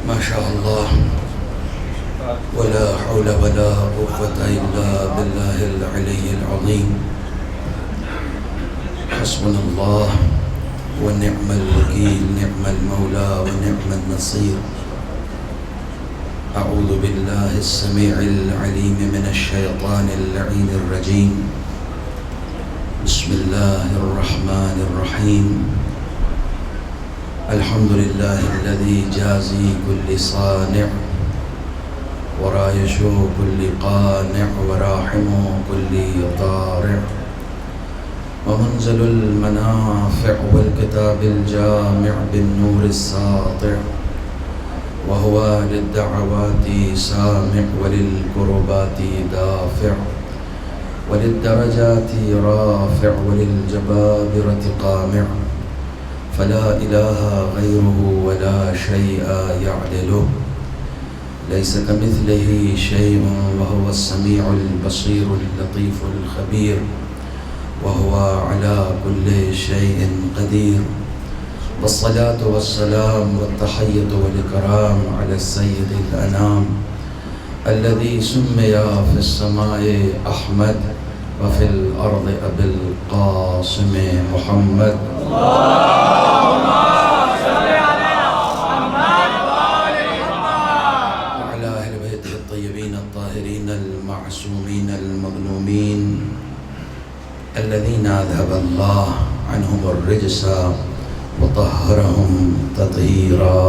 ما شاء الله ولا حول ولا قوة إلا بالله العلي العظيم. حسبنا الله ونعم الوكيل، نعم المولى ونعم النصير. أعوذ بالله السميع العليم من الشيطان اللعين الرجيم. بسم الله الرحمن الرحيم. الحمد لله الذي جازي كل صانع ورايش كل قانع وراحم كل طارع ومنزل المنافع والكتاب الجامع بالنور الساطع وهو للدعوات سامع وللكربات دافع وللدرجات رافع وللجبابرة قامع فلا إله غيره ولا شيء يعدله ليس كمثله شيء وهو السميع البصير اللطيف الخبير وهو على كل شيء قدير. والصلاة والسلام والتحية والإكرام على السيد الأنام الذي سمي في السماء أحمد وفي الأرض أبي القاسم محمد. اللهم صل على محمد وآل محمد وعلى أهل بيته الطيبين الطاهرين المعصومين المظلومين الذين أذهب الله عنهم الرجس وطهرهم تطهيرا.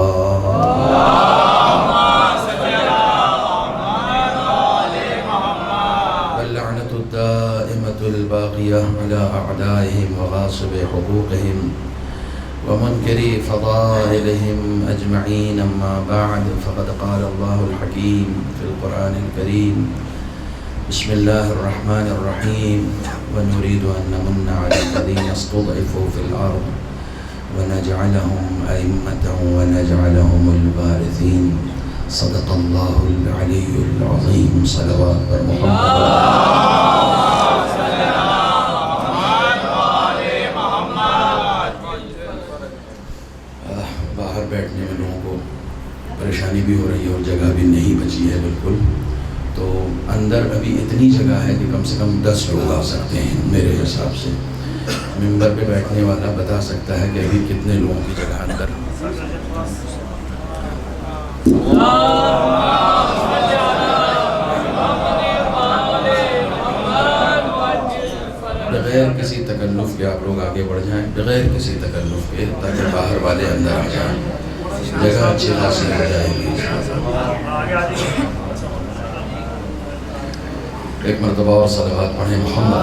واللعنة الدائمة الباقية على أعدائهم وغاصب حقوقهم ومنكري فضائلهم أجمعين. أما بعد، فقد قال الله الحكيم في القرآن الكريم: بسم الله الرحمن الرحيم. ونريد أن نمن على الذين استضعفوا في الأرض ونجعلهم أئمة ونجعلهم الوارثين. صدق الله العلي العظيم. صلوات پر محمد. باہر بیٹھنے میں لوگوں کو پریشانی بھی ہو رہی ہے اور جگہ بھی نہیں بچی ہے بالکل، تو اندر ابھی اتنی جگہ ہے کہ کم سے کم 10 لوگ آ سکتے ہیں میرے حساب سے. ممبر پہ بیٹھنے والا بتا سکتا ہے کہ ابھی کتنے لوگوں کی جگہ اندر. بغیر کسی تکلف کے آپ لوگ آگے بڑھ جائیں، بغیر کسی تکلف کے، تاکہ باہر والے اندر آ جائیں. جگہ اچھی خاصی ہو جائے گی. ایک مرتبہ اور صلوات پڑھیں محمد.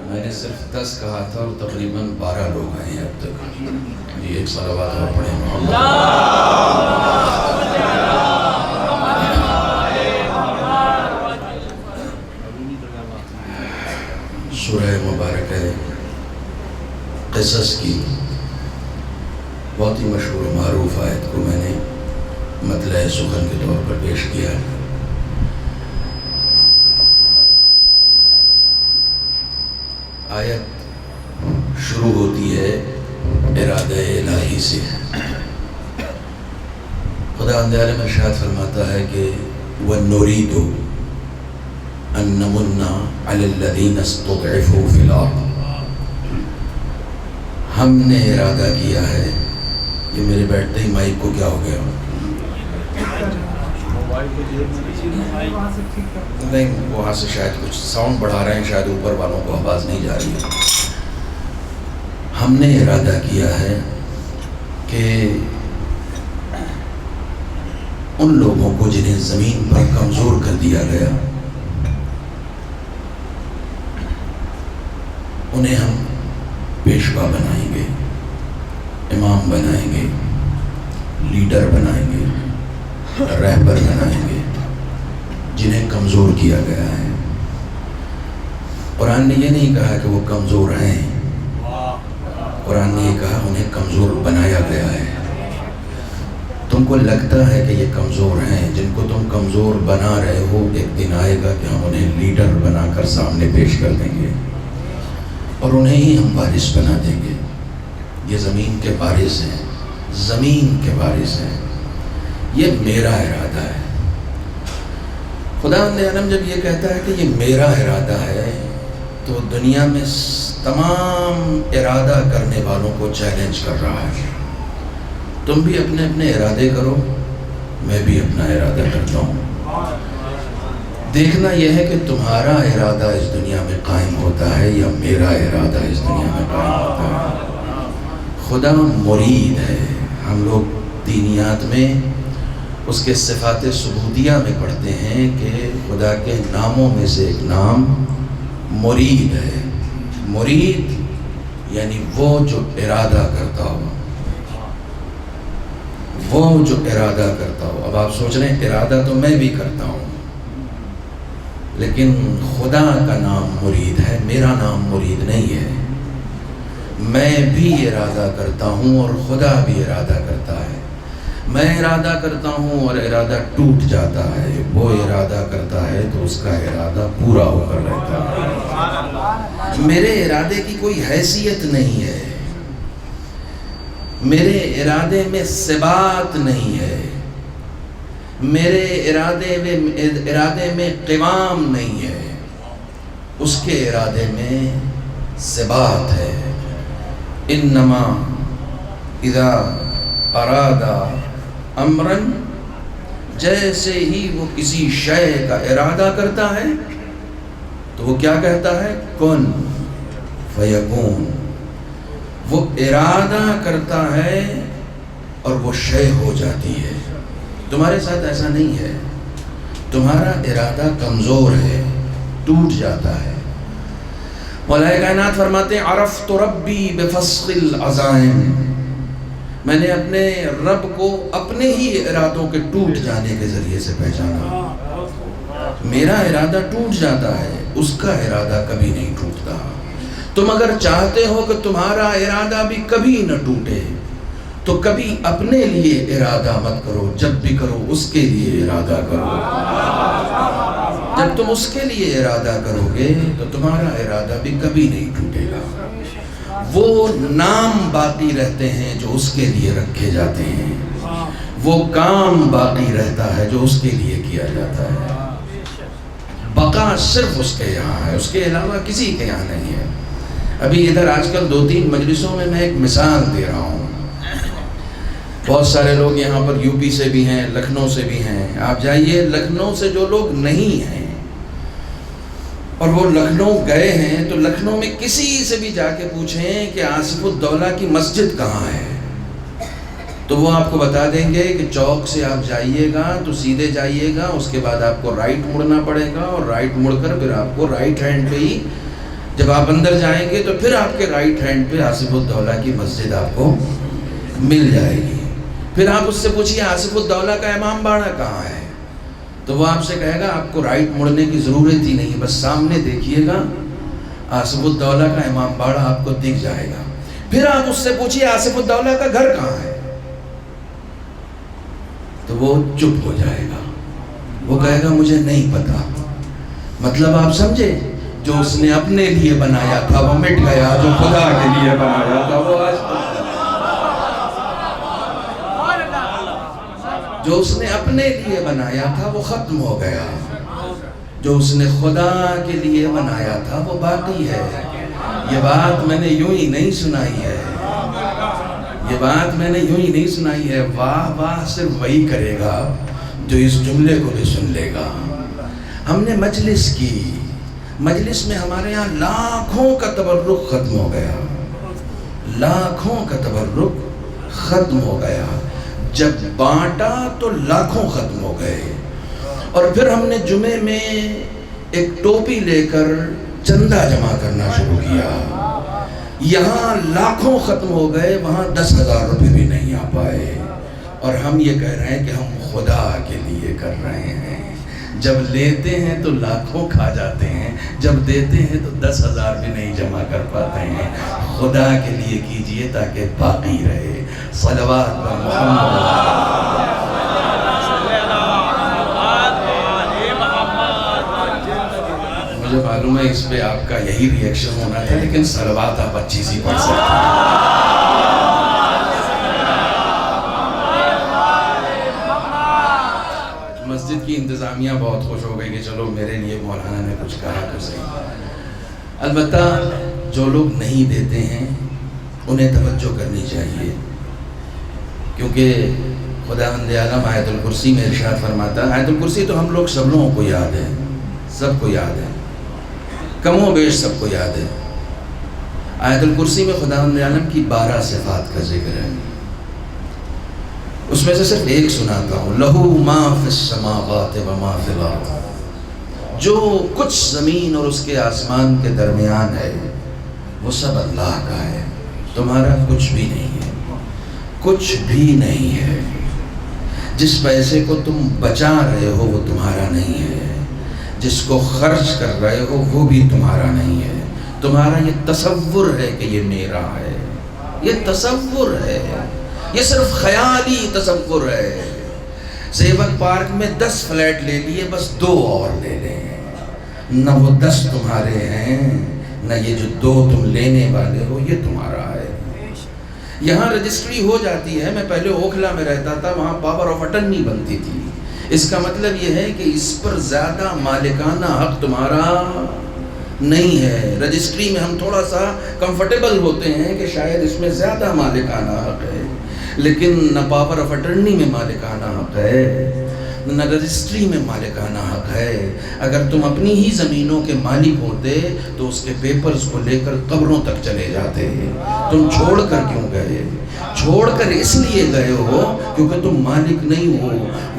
میں نے صرف 10 کہا تھا اور تقریباً 12 لوگ آئے ہیں اب تک. جی ایک صلوات اور پڑھیں محمد. سورہ مبارک ہے قصص کی بہت ہی مشہور و معروف آیت کو میں نے مطلع سخن کے طور پر پیش کیا ہے. آیت شروع ہوتی ہے ارادہ الہی سے. خدا عالم ارشاد فرماتا ہے کہ وَنُرِيدُ أَن نَّمُنَّ عَلَى الَّذِينَ اسْتُضْعِفُوا فِي الْأَرْضِ. ہم نے ارادہ کیا ہے کہ میرے بیٹھتے ہی مائک کو کیا ہو گیا؟ نہیں، وہاں سے شاید کچھ ساؤنڈ بڑھا رہے ہیں، شاید اوپر والوں کو آواز نہیں جا رہی ہے. ہم نے ارادہ کیا ہے کہ ان لوگوں کو جنہیں زمین پر کمزور کر دیا گیا انہیں ہم پیشوا بنائیں گے، امام بنائیں گے، لیڈر بنائیں گے، رہبر بنائیں گے جنہیں کمزور کیا گیا ہے. قرآن نے یہ نہیں کہا کہ وہ کمزور ہیں، قرآن نے یہ کہا انہیں کمزور بنایا گیا ہے. تم کو لگتا ہے کہ یہ کمزور ہیں، جن کو تم کمزور بنا رہے ہو ایک دن آئے گا کہ ہم انہیں لیڈر بنا کر سامنے پیش کر دیں گے. اور انہیں ہی ہم وارث بنا دیں گے. یہ زمین کے وارث ہیں، زمین کے وارث ہیں. یہ میرا ارادہ ہے. خداوند عالم جب یہ کہتا ہے کہ یہ میرا ارادہ ہے تو دنیا میں تمام ارادہ کرنے والوں کو چیلنج کر رہا ہے. تم بھی اپنے اپنے ارادے کرو، میں بھی اپنا ارادہ کرتا ہوں. دیکھنا یہ ہے کہ تمہارا ارادہ اس دنیا میں قائم ہوتا ہے یا میرا ارادہ اس دنیا میں قائم ہوتا ہے. خدا مرید ہے. ہم لوگ دینیات میں اس کے صفات ثبوتیہ میں پڑھتے ہیں کہ خدا کے ناموں میں سے ایک نام مرید ہے. مرید یعنی وہ جو ارادہ کرتا ہو، وہ جو ارادہ کرتا ہو. اب آپ سوچ رہے ہیں ارادہ تو میں بھی کرتا ہوں، لیکن خدا کا نام مرید ہے، میرا نام مرید نہیں ہے. میں بھی ارادہ کرتا ہوں اور خدا بھی ارادہ کرتا ہے. میں ارادہ کرتا ہوں اور ارادہ ٹوٹ جاتا ہے، وہ ارادہ کرتا ہے تو اس کا ارادہ پورا ہو کر رہتا ہے. میرے ارادے کی کوئی حیثیت نہیں ہے، میرے ارادے میں ثبات نہیں ہے، میرے ارادے میں قوام نہیں ہے، اس کے ارادے میں ثبات ہے. انما اذا اراد امرا، جیسے ہی وہ کسی شے کا ارادہ کرتا ہے تو وہ کیا کہتا ہے؟ کن فیکون. وہ ارادہ کرتا ہے اور وہ شے ہو جاتی ہے. تمہارے ساتھ ایسا نہیں ہے. تمہارا ارادہ کمزور ہے، ٹوٹ جاتا ہے. مولا کائنات فرماتے ہیں عرفت ربی بفسخ العزائم، میں نے اپنے رب کو اپنے ہی ارادوں کے ٹوٹ جانے کے ذریعے سے پہچانا. میرا ارادہ ٹوٹ جاتا ہے، اس کا ارادہ کبھی نہیں ٹوٹتا. تم اگر چاہتے ہو کہ تمہارا ارادہ بھی کبھی نہ ٹوٹے تو کبھی اپنے لیے ارادہ مت کرو، جب بھی کرو اس کے لیے ارادہ کرو. جب تم اس کے لیے ارادہ کرو گے تو تمہارا ارادہ بھی کبھی نہیں ٹوٹے گا. وہ نام باقی رہتے ہیں جو اس کے لیے رکھے جاتے ہیں، وہ کام باقی رہتا ہے جو اس کے لیے کیا جاتا ہے. بقا صرف اس کے یہاں ہے، اس کے علاوہ کسی کے یہاں نہیں ہے. ابھی ادھر آج کل 2-3 مجلسوں میں ایک مثال دے رہا ہوں. بہت سارے لوگ یہاں پر یو پی سے بھی ہیں، لکھنؤ سے بھی ہیں. آپ جائیے لکھنؤ سے جو لوگ نہیں ہیں اور وہ لکھنؤ گئے ہیں تو لکھنؤ میں کسی سے بھی جا کے پوچھیں کہ آصف الدولہ کی مسجد کہاں ہے تو وہ آپ کو بتا دیں گے کہ چوک سے آپ جائیے گا تو سیدھے جائیے گا، اس کے بعد آپ کو رائٹ مڑنا پڑے گا اور رائٹ مڑ کر پھر آپ کو رائٹ ہینڈ پہ ہی جب آپ اندر جائیں گے تو پھر آپ کے رائٹ ہینڈ پہ آصف الدولہ کی مسجد آپ کو مل جائے گی. پھر آپ اس سے پوچھیے آصف الدولہ کا امام باڑہ کہاں ہے تو وہ آپ سے کہے گا آپ کو رائٹ مڑنے کی ضرورت ہی نہیں، بس سامنے دیکھیے گا آصف الدولہ کا امام باڑہ آپ کو دکھ جائے گا. پھر آپ اس سے پوچھیے آصف الدولہ کا گھر کہاں ہے تو وہ چپ ہو جائے گا، وہ کہے گا مجھے نہیں پتا. مطلب آپ سمجھے، جو اس نے اپنے لیے بنایا تھا وہ مٹ گیا، جو خدا کے لیے بنایا تھا وہ آج جو اس نے اپنے لیے بنایا تھا وہ ختم ہو گیا، جو اس نے خدا کے لیے بنایا تھا وہ باقی ہے. یہ بات میں نے یوں ہی نہیں سنائی ہے، یہ بات میں نے یوں ہی نہیں سنائی ہے. واہ واہ صرف وہی کرے گا جو اس جملے کو بھی سن لے گا. ہم نے مجلس کی، مجلس میں ہمارے ہاں لاکھوں کا تبرک ختم ہو گیا، لاکھوں کا تبرک ختم ہو گیا. جب بانٹا تو لاکھوں ختم ہو گئے. اور پھر ہم نے جمعے میں ایک ٹوپی لے کر چندہ جمع کرنا شروع کیا. یہاں لاکھوں ختم ہو گئے، وہاں 10,000 روپے بھی نہیں آ پائے. اور ہم یہ کہہ رہے ہیں کہ ہم خدا کے لیے کر رہے ہیں. جب لیتے ہیں تو لاکھوں کھا جاتے ہیں، جب دیتے ہیں تو 10,000 بھی نہیں جمع کر پاتے ہیں. خدا کے لیے کیجئے تاکہ باقی رہے. صلوات پر محمد. مجھے معلوم ہے اس پہ آپ کا یہی ری ایکشن ہونا تھا، لیکن صلوات آپ اچھی سی پڑھ سکتے ہیں۔ مسجد کی انتظامیہ بہت خوش ہو گئی کہ چلو میرے لیے مولانا نے کچھ کہا تو صحیح۔ البتہ جو لوگ نہیں دیتے ہیں انہیں توجہ کرنی چاہیے، کیونکہ خداوند عالم آیت الکرسی میں ارشاد فرماتا ہے، آیت الکرسی تو ہم لوگ سب لوگوں کو یاد ہے، سب کو یاد ہے، کم و بیش سب کو یاد ہے۔ آیت الکرسی میں خداوند عالم کی 12 صفات کا ذکر ہے، اس میں سے صرف ایک سناتا ہوں، لہو ما فی السماوات و ما فی الارض، جو کچھ زمین اور اس کے آسمان کے درمیان ہے وہ سب اللہ کا ہے، تمہارا کچھ بھی نہیں ہے، کچھ بھی نہیں ہے۔ جس پیسے کو تم بچا رہے ہو وہ تمہارا نہیں ہے، جس کو خرچ کر رہے ہو وہ بھی تمہارا نہیں ہے، تمہارا یہ تصور ہے کہ یہ میرا ہے، یہ تصور ہے، یہ صرف خیالی تصور ہے۔ زیبک پارک میں 10 فلیٹ لے لیے، بس 2 اور لے لیں، نہ وہ 10 تمہارے ہیں، نہ یہ جو 2 تم لینے والے ہو یہ تمہارا ہے۔ یہاں رجسٹری ہو جاتی ہے، میں پہلے اوکھلا میں رہتا تھا، وہاں پاور آف اٹرنی بنتی تھی، اس کا مطلب یہ ہے کہ اس پر زیادہ مالکانہ حق تمہارا نہیں ہے۔ رجسٹری میں ہم تھوڑا سا کمفرٹیبل ہوتے ہیں کہ شاید اس میں زیادہ مالکانہ حق ہے، لیکن نہ پاور آف اٹرنی میں مالکانہ حق ہے، نہ رجسٹری میں مالکانہ حق ہے۔ اگر تم اپنی ہی زمینوں کے مالک ہوتے تو اس کے پیپرز کو لے کر قبروں تک چلے جاتے۔ تم چھوڑ کر کیوں گئے؟ چھوڑ کر اس لیے گئے ہو کیونکہ تم مالک نہیں ہو،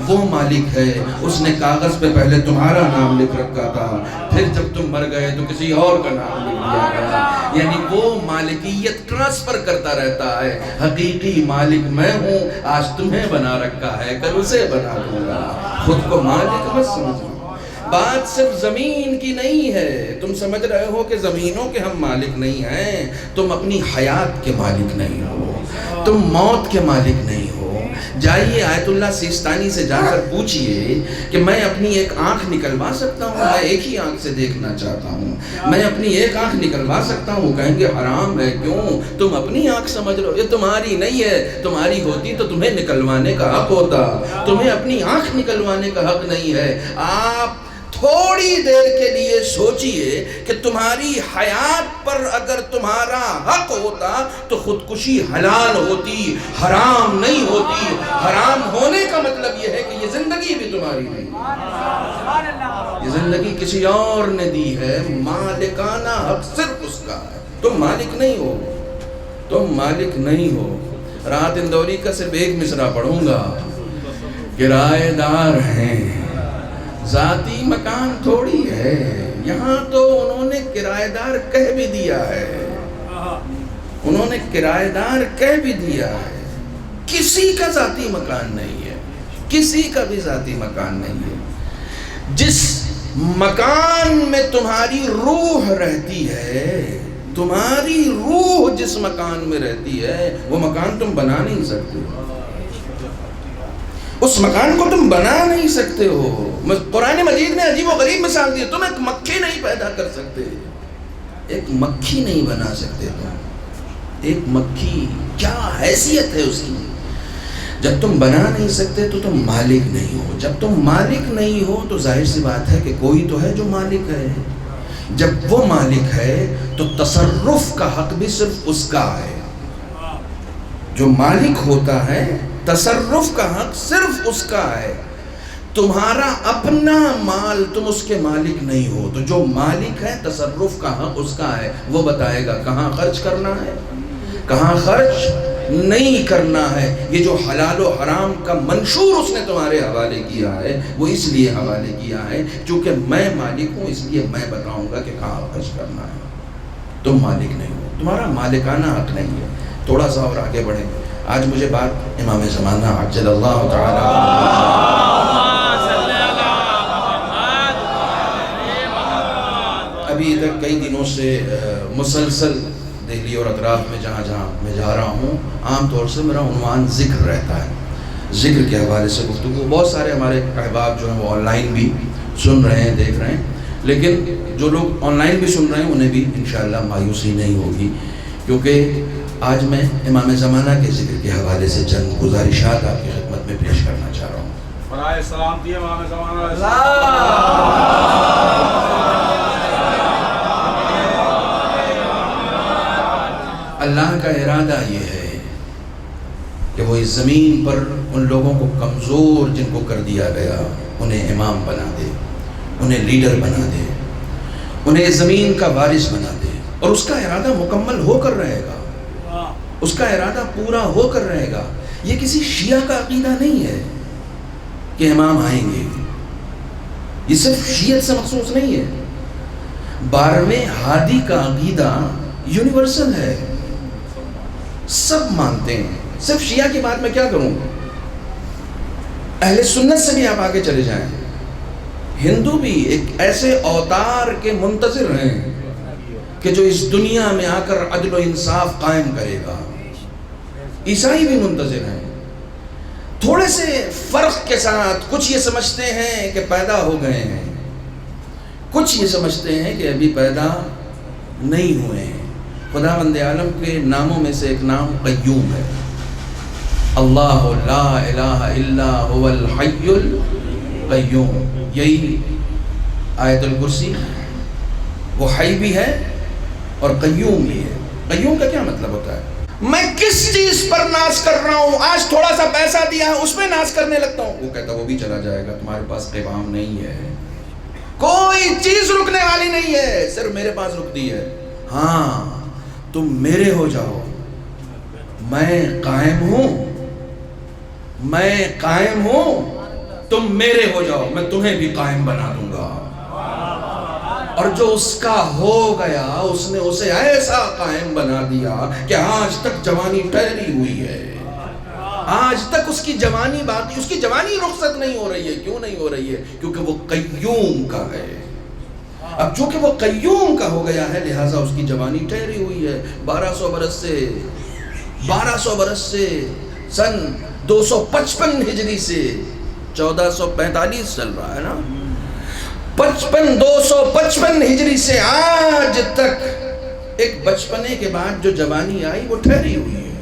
وہ مالک ہے، اس نے کاغذ پہ پہلے تمہارا نام لکھ رکھا تھا، پھر جب تم مر گئے تو کسی اور کا نام لکھ دیا گیا، یعنی وہ مالکیت ٹرانسفر کرتا رہتا ہے۔ حقیقی مالک میں ہوں، آج تمہیں بنا رکھا ہے، کل اسے بنا دوں گا، خود کو مالک مت سمجھو۔ بات صرف زمین کی نہیں ہے، تم سمجھ رہے ہو کہ زمینوں کے ہم مالک نہیں ہیں، تم اپنی حیات کے مالک نہیں ہو، تم موت کے مالک نہیں ہو۔ جائیے آیت اللہ سیستانی سے جا کر پوچھئے کہ میں اپنی ایک آنکھ نکلوا سکتا ہوں، میں ایک ہی آنکھ سے دیکھنا چاہتا ہوں، میں اپنی ایک آنکھ نکلوا سکتا ہوں، کہیں گے حرام ہے، کیوں؟ تم اپنی آنکھ سمجھ رہے ہو، یہ تمہاری نہیں ہے، تمہاری ہوتی تو تمہیں نکلوانے کا حق ہوتا، تمہیں اپنی آنکھ نکلوانے کا حق نہیں ہے۔ آپ تھوڑی دیر کے لیے سوچئے کہ تمہاری حیات پر اگر تمہارا حق ہوتا تو خودکشی حلال ہوتی، حرام نہیں ہوتی۔ حرام ہونے کا مطلب یہ ہے کہ یہ زندگی بھی تمہاری نہیں، یہ زندگی کسی اور نے دی ہے، مالکانہ حق صرف اس کا ہے، تم مالک نہیں ہو، تم مالک نہیں ہو۔ راحت اندوری کا صرف ایک مصرع پڑھوں گا، کرایہ دار ہیں، ذاتی مکان تھوڑی ہے، یہاں تو انہوں نے کرایہ دار کہہ بھی دیا ہے، انہوں نے کرایہ دار کہہ بھی دیا ہے، کسی کا ذاتی مکان نہیں ہے، کسی کا بھی ذاتی مکان نہیں ہے۔ جس مکان میں تمہاری روح رہتی ہے، تمہاری روح جس مکان میں رہتی ہے وہ مکان تم بنا نہیں سکتے، اس مکان کو تم بنا نہیں سکتے ہو۔ قرآن مجید نے عجیب و غریب مثال دی، تم ایک مکھی نہیں پیدا کر سکتے، ایک مکھی نہیں بنا سکتے تم، ایک مکھی کیا حیثیت ہے اس کی؟ جب تم بنا نہیں سکتے تو تم مالک نہیں ہو، جب تم مالک نہیں ہو تو ظاہر سی بات ہے کہ کوئی تو ہے جو مالک ہے، جب وہ مالک ہے تو تصرف کا حق بھی صرف اس کا ہے، جو مالک ہوتا ہے تصرف کا حق صرف اس کا ہے۔ تمہارا اپنا مال تم اس کے مالک نہیں ہو، تو جو مالک ہے تصرف کا حق اس کا ہے، وہ بتائے گا کہاں خرچ کرنا ہے، کہاں خرچ نہیں کرنا ہے۔ یہ جو حلال و حرام کا منشور اس نے تمہارے حوالے کیا ہے وہ اس لیے حوالے کیا ہے چونکہ میں مالک ہوں، اس لیے میں بتاؤں گا کہ کہاں خرچ کرنا ہے۔ تم مالک نہیں ہو، تمہارا مالکانہ حق نہیں ہے۔ تھوڑا سا اور آگے بڑھیں، آج مجھے بات امام زمانہ عجل اللہ تعالی ابھی تک کئی دنوں سے مسلسل دہلی اور اطراف میں جہاں جہاں میں جا رہا ہوں، عام طور سے میرا عنوان ذکر رہتا ہے، ذکر کے حوالے سے گفتگو۔ بہت سارے ہمارے احباب جو ہیں وہ آن لائن بھی سن رہے ہیں، دیکھ رہے ہیں، لیکن جو لوگ آن لائن بھی سن رہے ہیں انہیں بھی انشاءاللہ مایوسی نہیں ہوگی، کیونکہ آج میں امام زمانہ کے ذکر کے حوالے سے چند گزارشات آپ کی خدمت میں پیش کرنا چاہ رہا ہوں۔ برائے سلامتی امام زمانہ اللہ کا ارادہ یہ ہے کہ وہ اس زمین پر ان لوگوں کو کمزور جن کو کر دیا گیا انہیں امام بنا دے، انہیں لیڈر بنا دے، انہیں اس زمین کا وارث بنا دے، اور اس کا ارادہ مکمل ہو کر رہے گا، اس کا ارادہ پورا ہو کر رہے گا۔ یہ کسی شیعہ کا عقیدہ نہیں ہے کہ امام آئیں گے، یہ صرف شیعت سے مخصوص نہیں ہے، 12ویں ہادی کا عقیدہ یونیورسل ہے، سب مانتے ہیں۔ صرف شیعہ کی بات میں کیا کروں، اہل سنت سے بھی آپ آگے چلے جائیں، ہندو بھی ایک ایسے اوتار کے منتظر ہیں کہ جو اس دنیا میں آ کر عدل و انصاف قائم کرے گا، عیسائی بھی منتظر ہیں۔ تھوڑے سے فرق کے ساتھ کچھ یہ سمجھتے ہیں کہ پیدا ہو گئے ہیں، کچھ یہ سمجھتے ہیں کہ ابھی پیدا نہیں ہوئے ہیں۔ خداوند عالم کے ناموں میں سے ایک نام قیوم ہے، اللہ لا الہ الا هو الحی القیوم، یہی آیت الکرسی، وہ حی بھی ہے اور قیوم بھی ہے۔ قیوم کا کیا مطلب ہوتا ہے؟ میں کس چیز پر ناز کر رہا ہوں، آج تھوڑا سا پیسہ دیا ہے اس میں ناز کرنے لگتا ہوں، وہ کہتا وہ بھی چلا جائے گا، تمہارے پاس قوام نہیں ہے، کوئی چیز رکنے والی نہیں ہے، صرف میرے پاس رکتی ہے۔ ہاں تم میرے ہو جاؤ، میں قائم ہوں، میں قائم ہوں، تم میرے ہو جاؤ، میں تمہیں بھی قائم بنا دوں گا۔ اور جو اس کا ہو گیا اس نے اسے ایسا قائم بنا دیا کہ آج تک جوانی ٹھہری ہوئی ہے، آج تک اس کی جوانی باقی، اس کی جوانی رخصت نہیں ہو رہی ہے۔ کیوں نہیں ہو رہی ہے؟ کیونکہ وہ قیوم کا ہے۔ اب چونکہ وہ قیوم کا ہو گیا ہے لہٰذا اس کی جوانی ٹھہری ہوئی ہے۔ 1200 برس سے سن 255 ہجری سے 1445 چل رہا ہے نا، 255 ہجری سے آج تک ایک بچپنے کے بعد جو جوانی آئی وہ ٹھہری ہوئی ہے،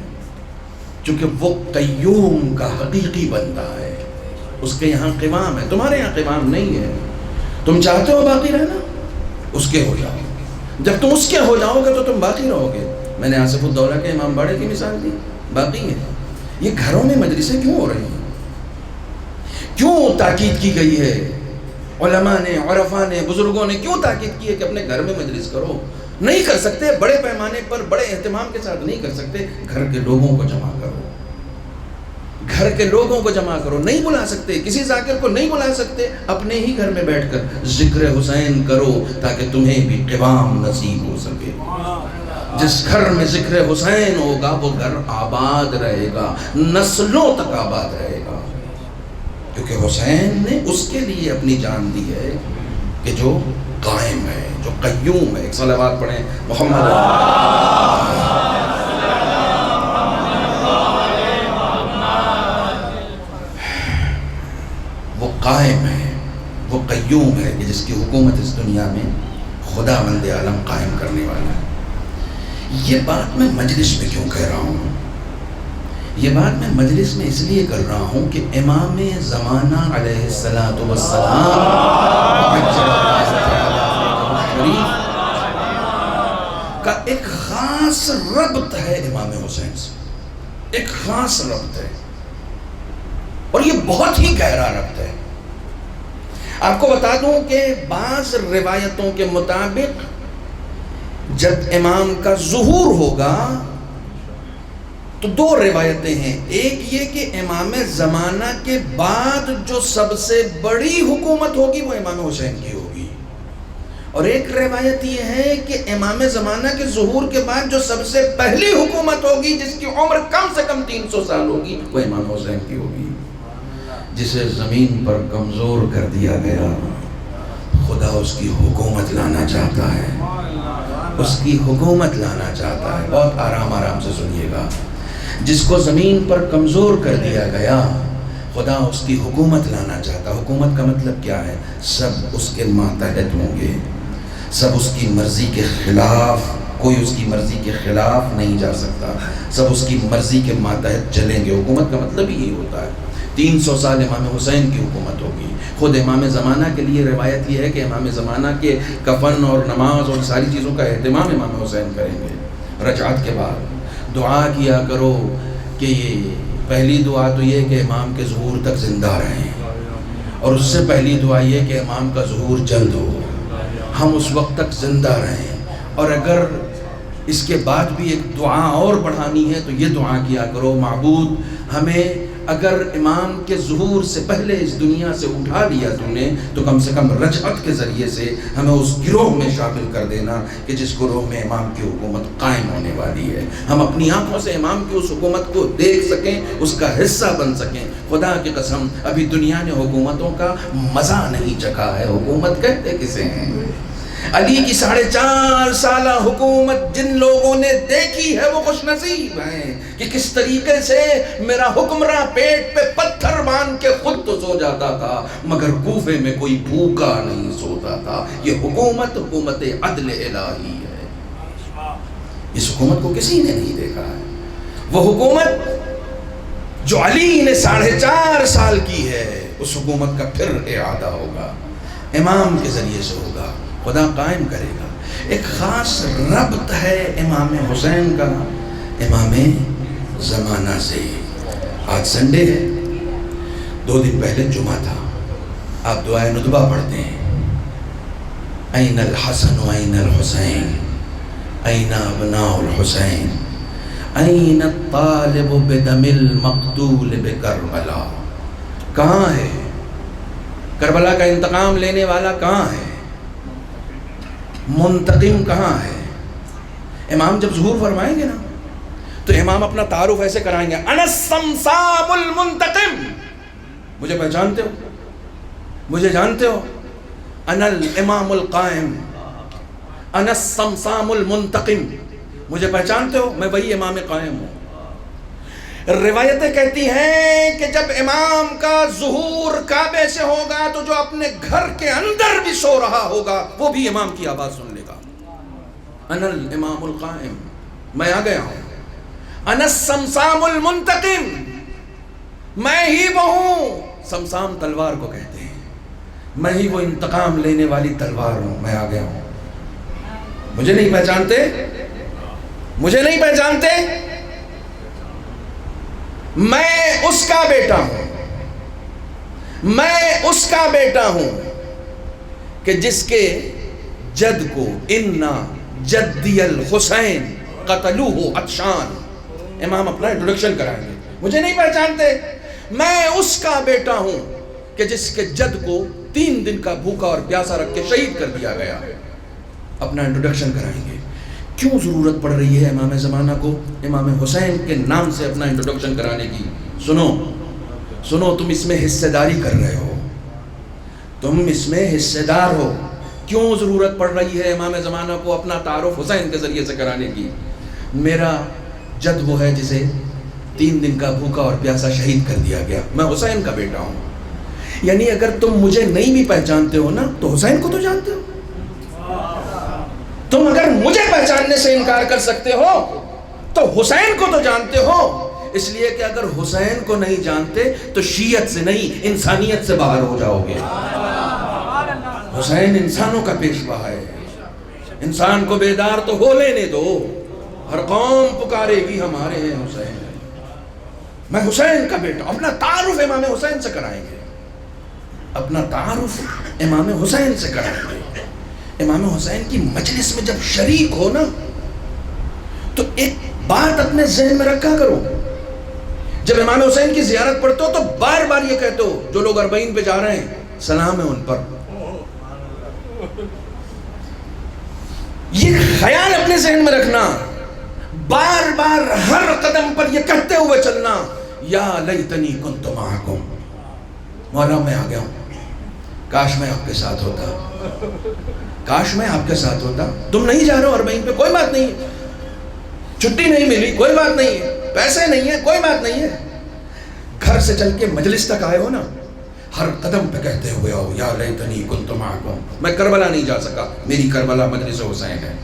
چونکہ وہ قیوم کا حقیقی بندہ ہے، اس کے یہاں قوام ہے، تمہارے یہاں قوام نہیں ہے۔ تم چاہتے ہو باقی رہنا، اس کے ہو جاؤ، جب تم اس کے ہو جاؤ گے تو تم باقی رہو گے۔ میں نے آصف الدولہ کے امام باڑے کی مثال دی، باقی ہے۔ یہ گھروں میں مجلسیں کیوں ہو رہی ہیں؟ کیوں تاکید کی گئی ہے؟ علماء نے، عرفاء نے، بزرگوں نے کیوں تاکید کی ہے کہ اپنے گھر میں مجلس کرو؟ نہیں کر سکتے، بڑے پیمانے پر بڑے اہتمام کے ساتھ نہیں کر سکتے، گھر کے لوگوں کو جمع کرو، گھر کے لوگوں کو جمع کرو۔ نہیں بلا سکتے کسی ذاکر کو، نہیں بلا سکتے، اپنے ہی گھر میں بیٹھ کر ذکر حسین کرو تاکہ تمہیں بھی قوام نصیب ہو سکے۔ جس گھر میں ذکر حسین ہوگا وہ گھر آباد رہے گا، نسلوں تک آباد رہے گا، کیونکہ حسین نے اس کے لیے اپنی جان دی ہے کہ جو قائم ہے، جو قیوم ہے۔ ایک صلوات پڑھیں محمد۔ وہ قائم ہے، وہ قیوم ہے کہ جس کی حکومت اس دنیا میں خداوند عالم قائم کرنے والا ہے۔ یہ بات میں مجلس میں کیوں کہہ رہا ہوں؟ یہ بات میں مجلس میں اس لیے کر رہا ہوں کہ امام زمانہ علیہ الصلاۃ والسلام کا ایک خاص ربط ہے امام حسین سے، ایک خاص ربط ہے، اور یہ بہت ہی گہرا ربط ہے۔ آپ کو بتا دوں کہ بعض روایتوں کے مطابق جب امام کا ظہور ہوگا تو 2 روایتیں ہیں، ایک یہ کہ امام زمانہ کے بعد جو سب سے بڑی حکومت ہوگی وہ امام حسین کی ہوگی، اور ایک روایت یہ ہے کہ امام زمانہ کے ظہور کے بعد جو سب سے پہلی حکومت ہوگی جس کی عمر کم سے کم 300 سال ہوگی وہ امام حسین کی ہوگی۔ جسے زمین پر کمزور کر دیا گیا خدا اس کی حکومت لانا چاہتا ہے، اس کی حکومت لانا چاہتا ہے۔ بہت آرام آرام سے سنیے گا۔ جس کو زمین پر کمزور کر دیا گیا خدا اس کی حکومت لانا چاہتا. حکومت کا مطلب کیا ہے؟ سب اس کے ماتحت ہوں گے، سب اس کی مرضی کے خلاف، کوئی اس کی مرضی کے خلاف نہیں جا سکتا، سب اس کی مرضی کے ماتحت چلیں گے. حکومت کا مطلب ہی ہوتا ہے. 300 سال امام حسین کی حکومت ہوگی. خود امام زمانہ کے لیے روایت یہ ہے کہ امام زمانہ کے کفن اور نماز اور ساری چیزوں کا اہتمام امام حسین کریں گے. رجعت کے بعد دعا کیا کرو کہ پہلی دعا تو یہ کہ امام کے ظہور تک زندہ رہیں، اور اس سے پہلی دعا یہ کہ امام کا ظہور جلد ہو، ہم اس وقت تک زندہ رہیں. اور اگر اس کے بعد بھی ایک دعا اور بڑھانی ہے تو یہ دعا کیا کرو، معبود ہمیں اگر امام کے ظہور سے پہلے اس دنیا سے اٹھا لیا تو نے، تو کم سے کم رجعت کے ذریعے سے ہمیں اس گروہ میں شامل کر دینا کہ جس گروہ میں امام کی حکومت قائم ہونے والی ہے. ہم اپنی آنکھوں سے امام کی اس حکومت کو دیکھ سکیں، اس کا حصہ بن سکیں. خدا کی قسم ابھی دنیا نے حکومتوں کا مزہ نہیں چکھا ہے. حکومت کہتے کسے ہیں؟ علی کی 4.5 سالہ حکومت جن لوگوں نے دیکھی ہے وہ خوش نصیب ہیں کہ کس طریقے سے میرا حکمراں پیٹ پہ پتھر باندھ کے خود تو سو جاتا تھا مگر کوفے میں کوئی بھوکا نہیں سوتا تھا. یہ حکومت عدل الہی ہے. اس حکومت کو کسی نے نہیں دیکھا ہے. وہ حکومت جو علی نے 4.5 سال کی ہے، اس حکومت کا پھر اعادہ ہوگا، امام کے ذریعے سے ہوگا. خدا قائم کرے گا. ایک خاص ربط ہے امام حسین کا امام زمانہ سے. آج سنڈے ہے، 2 دن پہلے جمعہ تھا. آپ دعائے ندبہ پڑھتے ہیں، این الحسن و این الحسین، این ابناء الحسین، این الطالب بدم المقتول بکربلا. کہاں ہے کربلا کا انتقام لینے والا؟ کہاں ہے منتقم؟ کہاں ہے؟ امام جب ظہور فرمائیں گے نا تو امام اپنا تعارف ایسے کرائیں گے، انا الصمصام المنتقم. مجھے پہچانتے ہو؟ مجھے جانتے ہو؟ انا الامام القائم، انا الصمصام المنتقم. مجھے پہچانتے ہو؟ میں وہی امام قائم ہوں. روایتیں کہتی ہیں کہ جب امام کا ظہور کعبے سے ہوگا تو جو اپنے گھر کے اندر بھی سو رہا ہوگا وہ بھی امام کی آواز سن لے گا. انا الامام القائم، میں آ گیا ہوں. انا الصمصام المنتقم، میں ہی وہ ہوں. صمصام تلوار کو کہتے ہیں. میں ہی وہ انتقام لینے والی تلوار ہوں. میں آ گیا ہوں. مجھے نہیں پہچانتے؟ مجھے نہیں پہچانتے؟ میں اس کا بیٹا ہوں، میں اس کا بیٹا ہوں کہ جس کے جد کو انا جدی الحسین قتلوہ عطشان. امام اپنا انٹروڈکشن کرائیں گے. مجھے نہیں پہچانتے؟ میں اس کا بیٹا ہوں کہ جس کے جد کو 3 دن کا بھوکا اور پیاسا رکھ کے شہید کر دیا گیا. اپنا انٹروڈکشن کرائیں گے. کیوں ضرورت پڑ رہی ہے امام زمانہ کو امام حسین کے نام سے اپنا انٹروڈکشن کرانے کی؟ سنو، تم اس میں حصہ داری کر رہے ہو، تم اس میں حصہ دار ہو. کیوں ضرورت پڑ رہی ہے امام زمانہ کو اپنا تعارف حسین کے ذریعے سے کرانے کی؟ میرا جد وہ ہے جسے 3 دن کا بھوکا اور پیاسا شہید کر دیا گیا. میں حسین کا بیٹا ہوں. یعنی اگر تم مجھے نہیں بھی پہچانتے ہو نا تو حسین کو تو جانتے ہو. تم اگر مجھے پہچاننے سے انکار کر سکتے ہو تو حسین کو تو جانتے ہو. اس لیے کہ اگر حسین کو نہیں جانتے تو شیعت سے نہیں انسانیت سے باہر ہو جاؤ گے. حسین انسانوں کا پیشوا ہے. انسان کو بیدار تو ہو لینے دو. ہر قوم پکارے گی ہمارے ہیں حسین. میں حسین کا بیٹا. اپنا تعارف امام حسین سے کرائیں گے. اپنا تعارف امام حسین سے کرائیں گے. امام حسین کی مجلس میں جب شریک ہو نا تو ایک بات اپنے ذہن میں رکھا کرو. جب امام حسین کی زیارت پڑھتے ہو تو بار بار یہ کہتے ہو، جو لوگ 40 پہ جا رہے ہیں سلام ہے ان پر. یہ خیال اپنے ذہن میں رکھنا، بار بار ہر قدم پر یہ کہتے ہوئے چلنا، یا لیتنی کنت معکم. مولا میں آ گیا ہوں، کاش میں آپ کے ساتھ ہوتا، کاش میں آپ کے ساتھ ہوتا. تم نہیں جا رہے ہو 40 پہ، کوئی بات نہیں، چھٹی نہیں ملی کوئی بات نہیں ہے، پیسے نہیں ہے کوئی بات نہیں ہے، گھر سے چل کے مجلس تک آئے ہو نا، ہر قدم پہ کہتے ہوئے آؤ یا لیتنی کنت معکم، میں کربلا نہیں جا سکا، میری کربلا مجلس حسین ہے،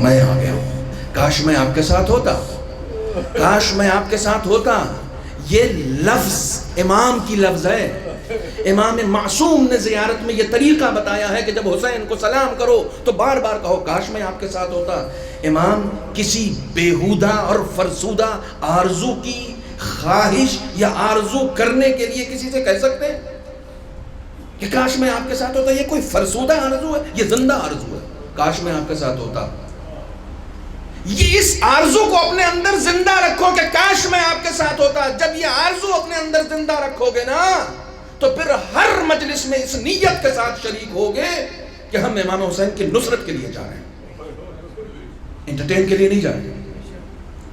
میں آ گیا ہوں، کاش میں آپ کے ساتھ ہوتا، کاش میں آپ کے ساتھ ہوتا۔ یہ لفظ امام کی لفظ ہے۔ امام معصوم نے زیارت میں یہ طریقہ بتایا ہے کہ جب حسین کو سلام کرو تو بار بار کہو کاش میں آپ کے ساتھ ہوتا۔ امام کسی بیہودہ اور فرسودہ آرزو کی خواہش یا آرزو کرنے کے لیے کسی سے کہہ سکتے ہیں کہ کاش میں آپ کے ساتھ ہوتا؟ یہ کوئی فرسودہ آرزو ہے؟ یہ زندہ آرزو ہے، کاش میں آپ کے ساتھ ہوتا۔ یہ اس آرزو کو اپنے اندر زندہ رکھو کہ کاش میں آپ کے ساتھ ہوتا۔ جب یہ آرزو اپنے اندر زندہ رکھو گے نا تو پھر ہر مجلس میں اس نیت کے ساتھ شریک ہوگے کہ ہم امام حسین کی نصرت کے لیے جا رہے ہیں، انٹرٹین کے لیے نہیں جا رہے،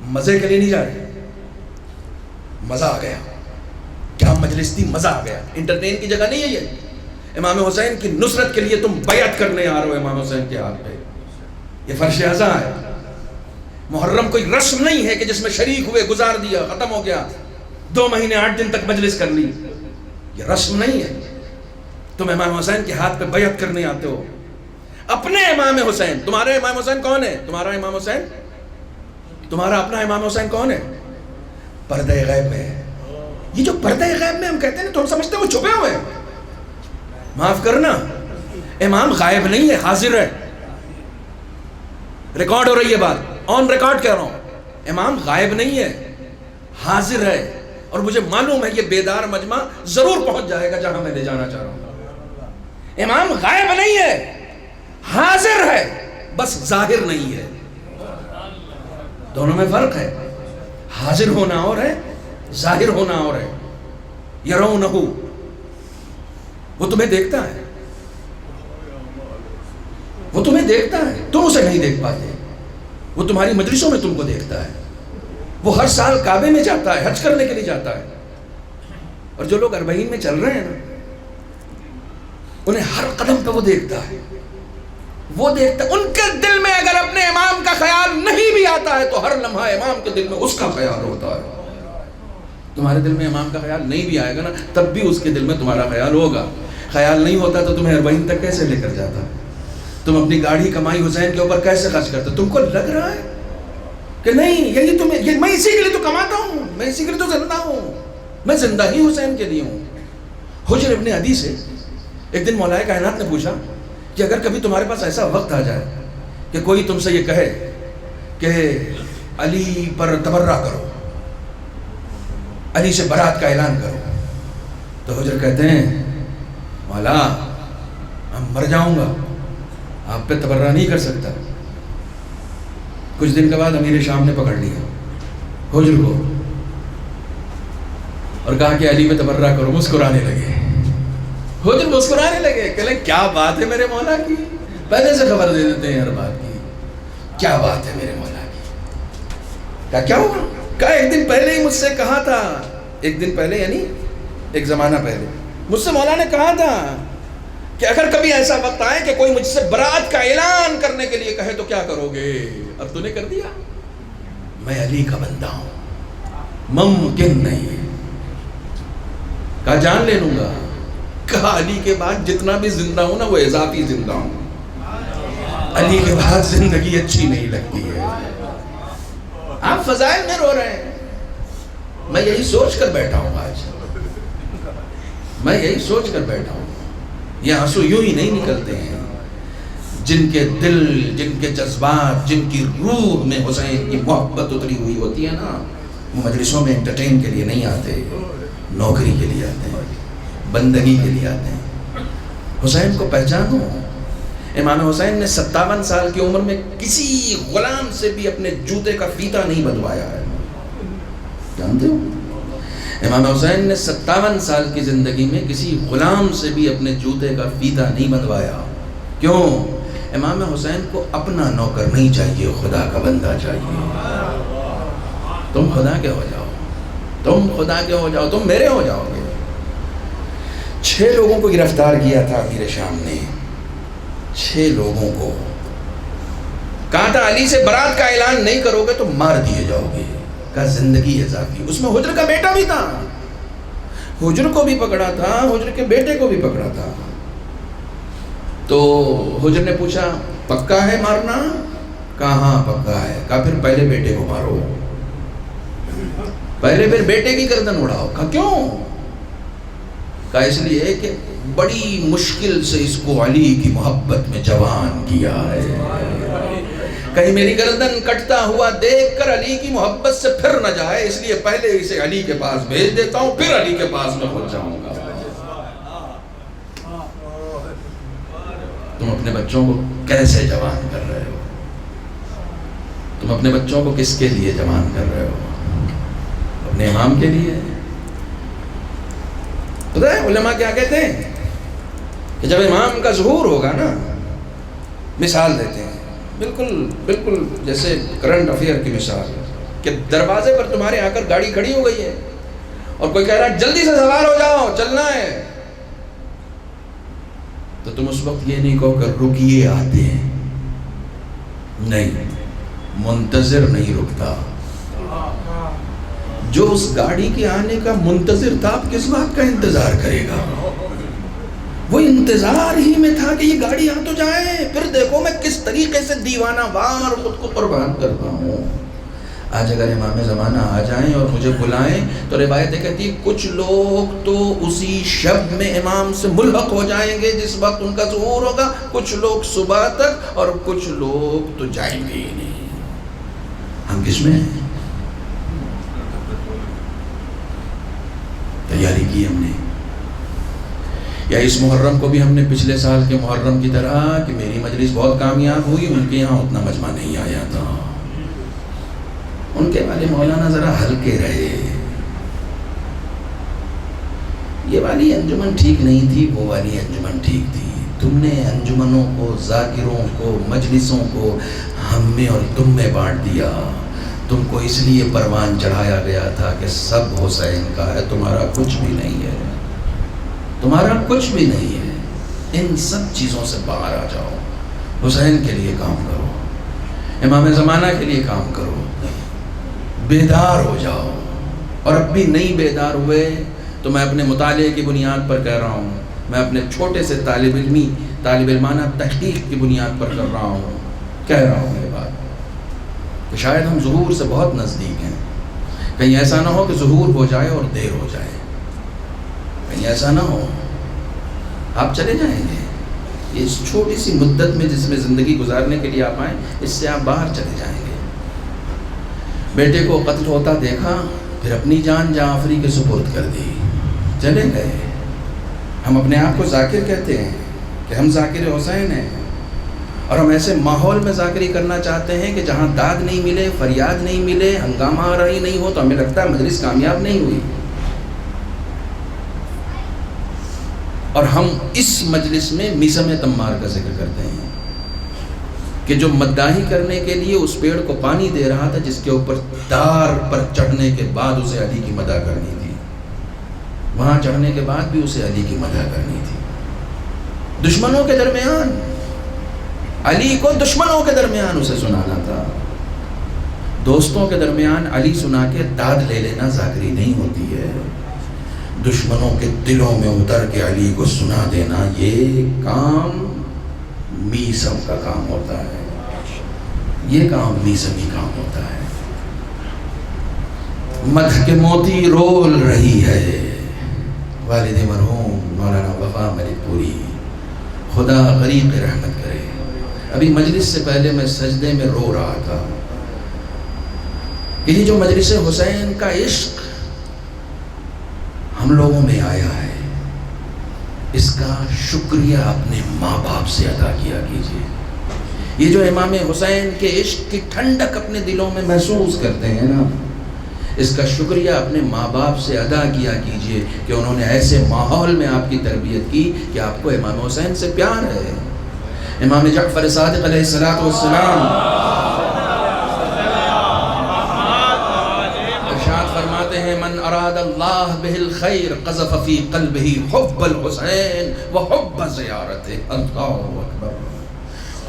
مزے کے لیے نہیں جا رہے۔ مزہ آ گیا، کیا مجلس تھی، مزہ آ گیا، انٹرٹین کی جگہ نہیں ہے یہ۔ امام حسین کی نصرت کے لیے تم بیعت کرنے آ رہے ہو امام حسین کے ہاتھ پہ، یہ فرش اعزاں ہے۔ محرم کوئی رسم نہیں ہے کہ جس میں شریک ہوئے گزار دیا ختم ہو گیا، 2 مہینے 8 دن تک مجلس کر لی، یہ رسم نہیں ہے۔ تم امام حسین کے ہاتھ پہ بیعت کرنے آتے ہو، اپنے امام حسین۔ تمہارا امام حسین کون ہے؟ تمہارا امام حسین، تمہارا اپنا امام حسین کون ہے؟ پردہ غیب میں ہے۔ یہ جو پردہ غیب میں ہم کہتے ہیں نا تو ہم سمجھتے ہیں وہ چھپے ہوئے ہیں۔ معاف کرنا، امام غائب نہیں ہے، حاضر ہے۔ ریکارڈ ہو رہی ہے بات، آن ریکارڈ کہہ رہا ہوں، امام غائب نہیں ہے، حاضر ہے۔ اور مجھے معلوم ہے یہ بیدار مجمع ضرور پہنچ جائے گا جہاں میں لے جانا چاہ رہا ہوں۔ امام غائب نہیں ہے، حاضر ہے، بس ظاہر نہیں ہے۔ دونوں میں فرق ہے، حاضر ہونا اور ہے، ظاہر ہونا اور ہے۔ یرونہ، وہ تمہیں دیکھتا ہے، وہ تمہیں دیکھتا ہے، تم اسے نہیں دیکھ پاتے۔ وہ تمہاری مجلسوں میں تم کو دیکھتا ہے، وہ ہر سال کعبے میں جاتا ہے، حج کرنے کے لیے جاتا ہے۔ اور جو لوگ 40 میں چل رہے ہیں نا، انہیں ہر قدم پہ وہ دیکھتا ہے، وہ دیکھتا ہے۔ ان کے دل میں اگر اپنے امام کا خیال نہیں بھی آتا ہے تو ہر لمحہ امام کے دل میں اس کا خیال ہوتا ہے۔ تمہارے دل میں امام کا خیال نہیں بھی آئے گا نا تب بھی اس کے دل میں تمہارا خیال ہوگا۔ خیال نہیں ہوتا تو تمہیں 40 تک کیسے لے کر جاتا؟ تم اپنی گاڑی کمائی حسین کے اوپر کیسے خرچ کرتے؟ تم کو لگ رہا ہے کہ نہیں یہی تمہیں، یہ میں اسی کے لیے تو کماتا ہوں، میں اسی کے لیے تو زندہ ہوں، میں زندہ ہی حسین کے لیے ہوں۔ حجر ابن عدی سے ایک دن مولا کائنات نے پوچھا کہ اگر کبھی تمہارے پاس ایسا وقت آ جائے کہ کوئی تم سے یہ کہے کہ علی پر تبرہ کرو، علی سے برات کا اعلان کرو، تو حجر کہتے ہیں مولا میں مر جاؤں گا، آپ پہ تبرہ نہیں کر سکتا۔ کچھ دن کے بعد امیر شام نے پکڑ لیا حجر کو اور کہا کہ علی پہ تبرہ کرو۔ مسکرانے لگے، حجر مسکرانے لگے، کہلے کیا بات ہے میرے مولا کی، پہلے سے خبر دے دیتے ہیں ہر بات کی، کیا بات ہے میرے مولا کی۔ کیا ہوا؟ کہا ایک دن پہلے ہی مجھ سے کہا تھا، ایک دن پہلے یعنی ایک زمانہ پہلے مجھ سے مولا نے کہا تھا کہ اگر کبھی ایسا وقت آئے کہ کوئی مجھ سے برات کا اعلان کرنے کے لیے کہے تو کیا کرو گے؟ اب تو نے کر دیا، میں علی کا بندہ ہوں، ممکن نہیں ہے۔ کہا جان لے لوں گا، کہا علی کے بعد جتنا بھی زندہ ہوں نا وہ اضافی زندہ ہوں، علی کے بعد زندگی اچھی نہیں لگتی ہے۔ آپ فضائل میں رو رہے ہیں، میں یہی سوچ کر بیٹھا ہوں آج، میں یہی سوچ کر بیٹھا ہوں۔ یہ آنسو یوں ہی نہیں نکلتے ہیں، جن کے دل، جن کے جذبات، جن کی روح میں حسین کی محبت اتری ہوئی ہوتی ہے نا، وہ مجلسوں میں انٹرٹین کے لیے نہیں آتے، نوکری کے لیے آتے ہیں، بندگی کے لیے آتے ہیں۔ حسین کو پہچانو۔ امام حسین نے 57 سال کی عمر میں کسی غلام سے بھی اپنے جوتے کا فیتا نہیں بدلوایا ہے، جانتے ہو؟ امام حسین نے 57 سال کی زندگی میں کسی غلام سے بھی اپنے جوتے کا فیتا نہیں بدلوایا۔ کیوں؟ امام حسین کو اپنا نوکر نہیں چاہیے، خدا کا بندہ چاہیے۔ تم خدا کے ہو جاؤ، تم خدا کے ہو جاؤ، تم میرے ہو جاؤ گے۔ 6 لوگوں کو گرفتار کیا تھا امیر شام نے، 6 لوگوں کو کہا تھا علی سے برات کا اعلان نہیں کرو گے تو مار دیے جاؤ گے، کہا زندگی اضافی۔ اس میں حجر کا بیٹا بھی تھا، حجر کو بھی پکڑا تھا، حجر کے بیٹے کو بھی پکڑا تھا۔ تو حجر نے پوچھا پکا ہے مارنا؟ کہا ہاں پکا ہے۔ کہا پھر پہلے بیٹے کو مارو، پہلے پھر بیٹے کی گردن اڑاؤ۔ کہا کیوں؟ کہا اس لیے کہ بڑی مشکل سے اس کو علی کی محبت میں جوان کیا ہے، کہیں میری گردن کٹتا ہوا دیکھ کر علی کی محبت سے پھر نہ جائے، اس لیے پہلے اسے علی کے پاس بھیج دیتا ہوں، پھر علی کے پاس میں پہنچ جاؤں گا۔ تم اپنے بچوں کو کیسے جوان کر رہے ہو؟ تم اپنے بچوں کو کس کے لیے جوان کر رہے ہو؟ اپنے امام کے لیے؟ پتہ ہے علماء کیا کہتے ہیں کہ جب امام کا ظہور ہوگا نا، مثال دیتے ہیں بالکل جیسے کرنٹ افیئر کی مثال، کہ دروازے پر تمہارے آ کر گاڑی کھڑی ہو گئی ہے اور کوئی کہہ رہا ہے جلدی سے سوار ہو جاؤ چلنا ہے، تو تم اس وقت یہ نہیں کہو کہ رکیے آتے ہیں، نہیں، منتظر نہیں رکتا۔ جو اس گاڑی کے آنے کا منتظر تھا، اب کس بات کا انتظار کرے گا؟ وہ انتظار ہی میں تھا کہ یہ گاڑی آ تو جائے، پھر دیکھو میں کس طریقے سے دیوانہ وار خود کو قربان کرتا ہوں۔ آج اگر امام زمانہ آ جائیں اور مجھے بلائیں تو روایتیں کہتی ہیں کچھ لوگ تو اسی شب میں امام سے ملحق ہو جائیں گے جس وقت ان کا ظہور ہوگا، کچھ لوگ صبح تک اور کچھ لوگ تو جائیں گے ہی نہیں۔ ہم کس میں ہیں؟ تیاری کی ہم نے، یا اس محرم کو بھی ہم نے پچھلے سال کے محرم کی طرح کہ میری مجلس بہت کامیاب ہوئی، ان کے یہاں اتنا مجمع نہیں آیا تھا، ان کے والے مولانا ذرا ہلکے رہے، یہ والی انجمن ٹھیک نہیں تھی، وہ والی انجمن ٹھیک تھی۔ تم نے انجمنوں کو، ذاکروں کو، مجلسوں کو ہم میں اور تم میں بانٹ دیا۔ تم کو اس لیے پروان چڑھایا گیا تھا کہ سب حسین کا ہے، تمہارا کچھ بھی نہیں ہے، تمہارا کچھ بھی نہیں ہے۔ ان سب چیزوں سے باہر آ جاؤ، حسین کے لیے کام کرو، امام زمانہ کے لیے کام کرو، بیدار ہو جاؤ۔ اور اب بھی نہیں بیدار ہوئے تو میں اپنے مطالعے کی بنیاد پر کہہ رہا ہوں، میں اپنے چھوٹے سے طالب علمانہ تحقیق کی بنیاد پر کہہ رہا ہوں یہ بات کہ شاید ہم ظہور سے بہت نزدیک ہیں، کہیں ایسا نہ ہو کہ ظہور ہو جائے اور دیر ہو جائے، کہیں ایسا نہ ہو آپ چلے جائیں گے۔ یہ اس چھوٹی سی مدت میں جس میں زندگی گزارنے کے لیے آپ آئیں، اس سے آپ باہر چلے جائیں گے۔ بیٹے کو قتل ہوتا دیکھا، پھر اپنی جان جعفری کے سپرد کر دی، چلے گئے۔ ہم اپنے آپ کو ذاکر کہتے ہیں کہ ہم ذاکر حسین ہیں، اور ہم ایسے ماحول میں ذاکری کرنا چاہتے ہیں کہ جہاں داد نہیں ملے، فریاد نہیں ملے، ہنگامہ آرائی نہیں ہو، تو ہمیں لگتا ہے مجلس کامیاب نہیں ہوئی۔ اور ہم اس مجلس میں میثم تمار کا ذکر کرتے ہیں کہ جو مداحی کرنے کے لیے اس پیڑ کو پانی دے رہا تھا جس کے اوپر دار پر چڑھنے کے بعد اسے علی کی مدح کرنی تھی، وہاں چڑھنے کے بعد بھی اسے علی کی مدح کرنی تھی۔ دشمنوں کے درمیان علی کو، دشمنوں کے درمیان اسے سنانا تھا۔ دوستوں کے درمیان علی سنا کے داد لے لینا ذاکری نہیں ہوتی ہے، دشمنوں کے دلوں میں اتر کے علی کو سنا دینا یہ کام میثم کا کام ہوتا ہے، یہ کام میثمی کام ہوتا ہے۔ مدح کے موتی رول رہی ہے والد مرحوم مولانا وفا ملک پوری، خدا غریق رحمت کرے۔ ابھی مجلس سے پہلے میں سجدے میں رو رہا تھا کہ یہ جو مجلس حسین کا عشق ہم لوگوں میں آیا ہے، اس کا شکریہ اپنے ماں باپ سے ادا کیا کیجیے۔ یہ جو امام حسین کے عشق کی ٹھنڈک اپنے دلوں میں محسوس کرتے ہیں نا، اس کا شکریہ اپنے ماں باپ سے ادا کیا کیجیے کہ انہوں نے ایسے ماحول میں آپ کی تربیت کی کہ آپ کو امام حسین سے پیار ہے۔ امام جعفر صادق علیہ السلام ارشاد فرماتے ہیں من اراد اللہ بہ الخیر قذف فی قلبہ حب الحسین و حب زیارتہ۔ اللہ اکبر۔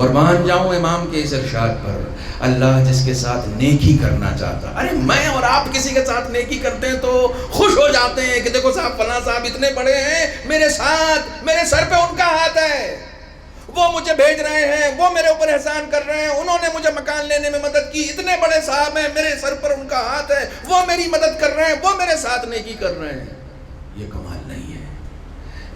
قربان جاؤں امام کے اس ارشاد پر، اللہ جس کے ساتھ نیکی کرنا چاہتا، ارے میں اور آپ کسی کے ساتھ نیکی کرتے ہیں تو خوش ہو جاتے ہیں کہ دیکھو صاحب فلاں صاحب اتنے بڑے ہیں، میرے ساتھ، میرے سر پہ ان کا ہاتھ ہے، وہ مجھے بھیج رہے ہیں، وہ میرے اوپر احسان کر رہے ہیں، انہوں نے مجھے مکان لینے میں مدد کی، اتنے بڑے صاحب ہیں، میرے سر پر ان کا ہاتھ ہے، وہ میری مدد کر رہے ہیں، وہ میرے ساتھ نیکی کر رہے ہیں۔ یہ کمال نہیں ہے۔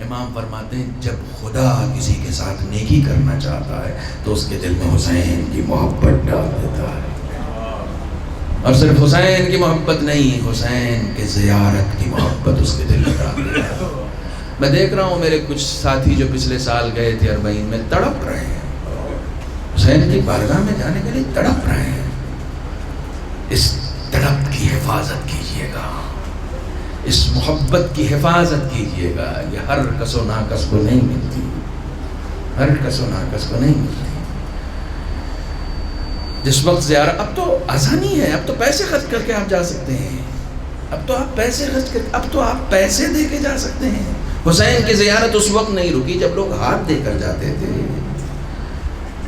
امام فرماتے ہیں جب خدا کسی کے ساتھ نیکی کرنا چاہتا ہے تو اس کے دل میں حسین کی محبت ڈال دیتا ہے، اور صرف حسین کی محبت نہیں، حسین کے زیارت کی محبت اس کے دل میں ڈال دیتا ہے۔ میں دیکھ رہا ہوں میرے کچھ ساتھی جو پچھلے سال گئے تھے اربعین میں، تڑپ رہے ہیں، حسین کی بارگاہ میں جانے کے لیے تڑپ رہے ہیں۔ اس تڑپ کی حفاظت کیجیے گا، اس محبت کی حفاظت کیجیے گا، یہ ہر کس و ناکس کو نہیں ملتی، ہر کس و ناکس کو نہیں ملتی۔ جس وقت زیارت، اب تو آسانی ہے، اب تو پیسے خرچ کر کے آپ جا سکتے ہیں، اب تو آپ پیسے خرچ کر، اب تو آپ پیسے دے کے جا سکتے ہیں۔ حسین کی زیارت اس وقت نہیں رکی جب لوگ ہاتھ دے کر جاتے تھے،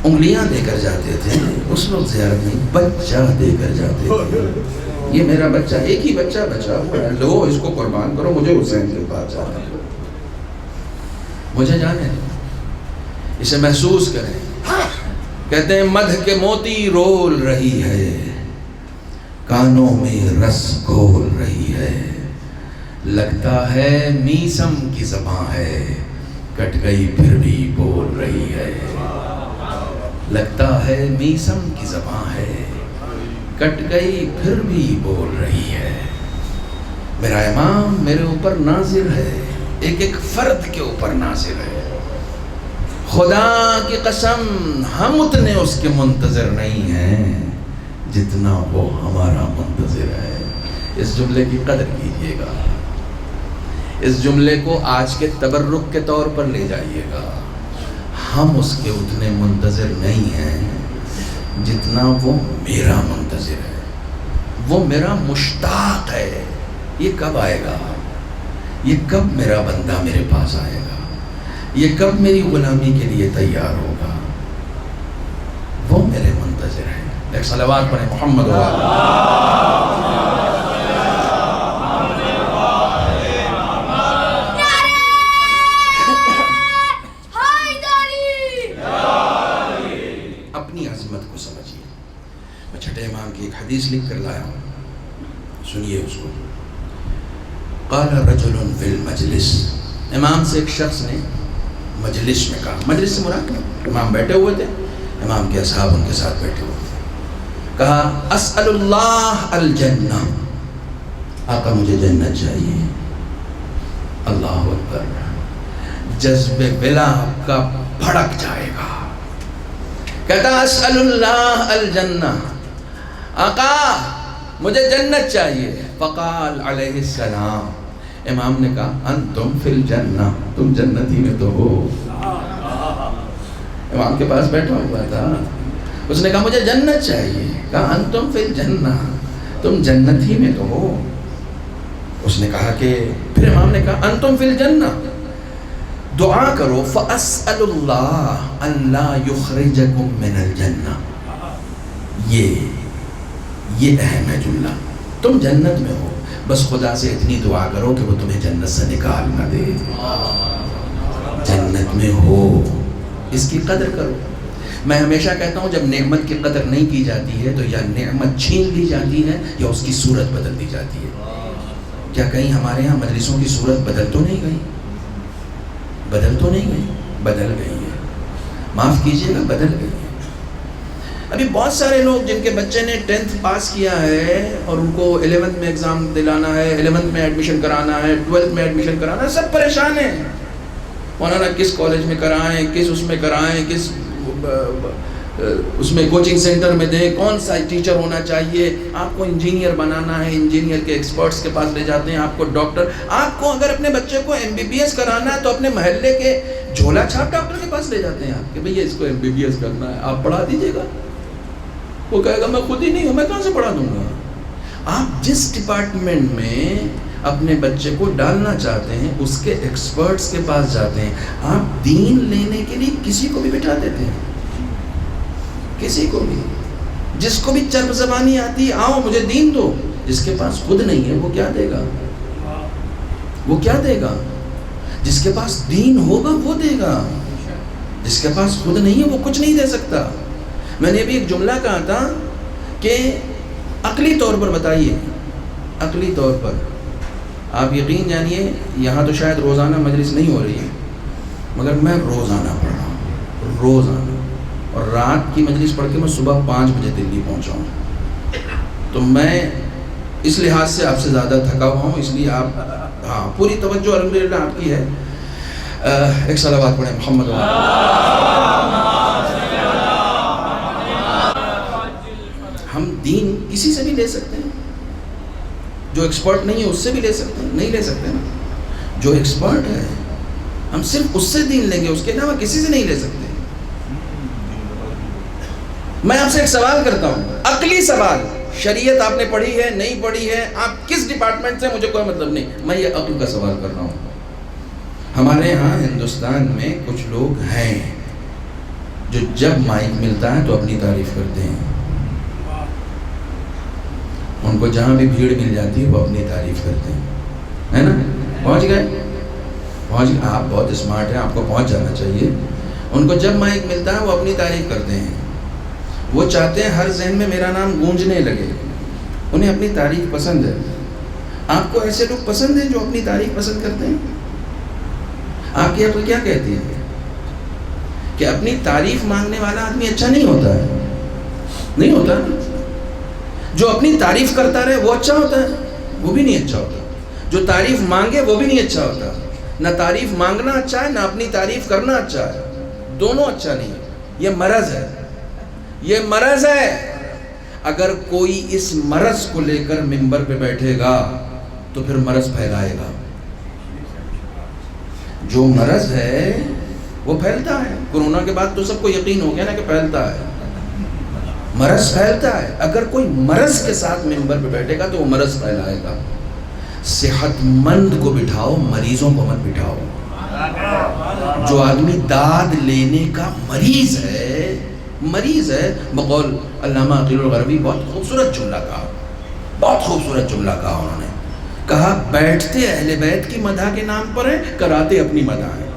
انگلیاں دے کر جاتے تھے، اس وقت زیارت نہیں، بچہ دے کر جاتے تھے۔ یہ میرا بچہ، ایک ہی بچہ بچا ہوا ہے، لو اس کو قربان کرو، مجھے حسین کے پاس جانا ہے، مجھے جانے دیں، اسے محسوس کریں۔ کہتے ہیں مدح کے موتی رول رہی ہے، کانوں میں رس گھول رہی ہے، لگتا ہے میسم کی زباں ہے، کٹ گئی پھر بھی بول رہی ہے، لگتا ہے میسم کی زباں ہے، کٹ گئی پھر بھی بول رہی ہے۔ میرا امام میرے اوپر ناظر ہے، ایک ایک فرد کے اوپر ناظر ہے، خدا کی قسم ہم اتنے اس کے منتظر نہیں ہیں جتنا وہ ہمارا منتظر ہے۔ اس جملے کی قدر کیجیے گا، اس جملے کو آج کے تبرک کے طور پر لے جائیے گا۔ ہم اس کے اتنے منتظر نہیں ہیں جتنا وہ میرا منتظر ہے، وہ میرا مشتاق ہے۔ یہ کب آئے گا؟ یہ کب میرا بندہ میرے پاس آئے گا؟ یہ کب میری غلامی کے لیے تیار ہوگا؟ وہ میرے منتظر ہے۔ ایک صلوات پڑھیں محمد و اپنی عظمت کو سمجھیے۔ میں چھٹے امام کی ایک حدیث لکھ کر لایا ہوں، سنیے اس کو۔ قال رجل فی المجلس، امام سے ایک شخص نے مجلس میں کہا، مجلس سے مراد امام بیٹھے ہوئے تھے، امام کے اصحاب ان کے ساتھ بیٹھے ہوئے تھے، کہا اسأل اللہ الجنہ، آقا مجھے جنت چاہیے۔ اللہ اکبر، جذب ولا کا بھڑک جائے گا، کہتا اسأل اللہ الجنہ، آقا مجھے جنت چاہیے۔ فقال علیہ السلام، امام نے کہا انتم فی الجنہ، تم جنتی میں تو ہو۔ امام کے پاس بیٹھا ہوا تھا، اس نے کہا مجھے جنت چاہیے، کہا انتم فی الجنہ، تم جنتی میں تو ہو۔ اس نے کہا کہ پھر امام نے کہا انتم فی الجنہ، دعا کرو فاسأل اللہ ان لا یخرجکم من الجنہ۔ یہ اہم ہے جملہ، تم جنت میں ہو، بس خدا سے اتنی دعا کرو کہ وہ تمہیں جنت سے نکال نہ دے۔ جنت میں ہو، اس کی قدر کرو۔ میں ہمیشہ کہتا ہوں جب نعمت کی قدر نہیں کی جاتی ہے تو یا نعمت چھین لی جاتی ہے یا اس کی صورت بدل دی جاتی ہے۔ کیا کہیں ہمارے ہاں مجلسوں کی صورت بدل تو نہیں گئی؟ بدل تو نہیں گئی؟ بدل گئی ہے، معاف کیجیے گا، بدل گئی ہے۔ ابھی بہت سارے لوگ جن کے بچے نے 10th پاس کیا ہے اور ان کو 11th میں ایگزام دلانا ہے، 11th میں ایڈمیشن کرانا ہے، 12th میں ایڈمیشن کرانا ہے، سب پریشان ہیں، مولانا کس کالج میں کرائیں، کس اس میں کرائیں، کس اس میں کوچنگ سینٹر میں دیں، کون سا ٹیچر ہونا چاہیے، آپ کو انجینئر بنانا ہے، انجینئر کے ایکسپرٹس کے پاس لے جاتے ہیں، آپ کو ڈاکٹر، آپ کو اگر اپنے بچے کو MBBS کرانا ہے تو اپنے محلے کے جھولا چھاپ ڈاکٹر کے پاس لے جاتے ہیں آپ کہ بھئی اس کو MBBS کرنا ہے، آپ پڑھا دیجیے گا۔ وہ کہے گا میں خود ہی نہیں ہوں، میں کہاں سے پڑھا دوں گا۔ آپ جس ڈپارٹمنٹ میں اپنے بچے کو ڈالنا چاہتے ہیں اس کے ایکسپرٹس کے پاس جاتے ہیں، آپ دین لینے کے لیے کسی کو بھی بٹھا دیتے ہیں۔ کسی کو بھی، جس کو بھی چرب زبانی آتی، آؤ مجھے دین دو. جس کے پاس خود نہیں ہے وہ کیا دے گا؟ وہ کیا دے گا؟ جس کے پاس دین ہوگا وہ دے گا. جس کے پاس خود نہیں ہے وہ کچھ نہیں دے سکتا. میں نے بھی ایک جملہ کہا تھا کہ عقلی طور پر بتائیے، عقلی طور پر آپ یقین جانیے، یہاں تو شاید روزانہ مجلس نہیں ہو رہی ہے، مگر میں روزانہ پڑھ رہا ہوں، روزانہ. اور رات کی مجلس پڑھ کے میں صبح 5 بجے دلی پہنچا ہوں. تو میں اس لحاظ سے آپ سے زیادہ تھکا ہوا ہوں، اس لیے آپ ہاں پوری توجہ الحمدللہ آپ کی ہے. ایک صلوات پڑھیں محمد. ہم دین کسی سے بھی لے سکتے ہیں، جو ایکسپرٹ نہیں ہے اس سے بھی لے سکتے ہیں. نہیں لے سکتے نا، جو ایکسپرٹ ہے ہم صرف اس سے دین لیں گے، اس کے علاوہ کسی سے نہیں لے سکتے. میں آپ سے ایک سوال کرتا ہوں، عقلی سوال. شریعت آپ نے پڑھی ہے نہیں پڑھی ہے، آپ کس ڈپارٹمنٹ سے، مجھے کوئی مطلب نہیں، میں یہ عقل کا سوال کر رہا ہوں. ہمارے ہاں ہندوستان میں کچھ لوگ ہیں جو جب مائک ملتا ہے تو اپنی تعریف کرتے ہیں. ان کو جہاں بھی بھیڑ مل جاتی ہے وہ اپنی تعریف کرتے ہیں، ہے نا؟ پہنچ گئے. آپ بہت اسمارٹ ہیں، آپ کو پہنچ جانا چاہیے. ان کو جب مائک ملتا ہے وہ اپنی تعریف کرتے ہیں. وہ چاہتے ہیں ہر ذہن میں میرا نام گونجنے لگے. انہیں اپنی تعریف پسند ہے. آپ کو ایسے لوگ پسند ہیں جو اپنی تعریف پسند کرتے ہیں؟ آپ کی عقل کیا کہتی ہے کہ اپنی تعریف مانگنے والا آدمی اچھا نہیں ہوتا ہے؟ نہیں ہوتا. جو اپنی تعریف کرتا رہے وہ اچھا ہوتا ہے؟ وہ بھی نہیں اچھا ہوتا. جو تعریف مانگے وہ بھی نہیں اچھا ہوتا. نہ تعریف مانگنا اچھا ہے، نہ اپنی تعریف کرنا اچھا ہے. دونوں اچھا نہیں ہے. یہ مرض ہے، یہ مرض ہے. اگر کوئی اس مرض کو لے کر منبر پہ بیٹھے گا تو پھر مرض پھیلائے گا. جو مرض ہے وہ پھیلتا ہے. کورونا کے بعد تو سب کو یقین ہو گیا نا کہ پھیلتا ہے، مرض پھیلتا ہے. اگر کوئی مرض کے ساتھ منبر پہ بیٹھے گا تو وہ مرض پھیلائے گا. صحت مند کو بٹھاؤ، مریضوں کو مت بٹھاؤ. جو آدمی داد لینے کا مریض ہے، بقول علامہ عقیل الغربی بہت خوبصورت جملہ کہا، بہت خوبصورت جملہ کہا. انہوں نے کہا بیٹھتے اہل بیت کی مدح کے نام پر ہیں، کراتے اپنی مدح ہیں.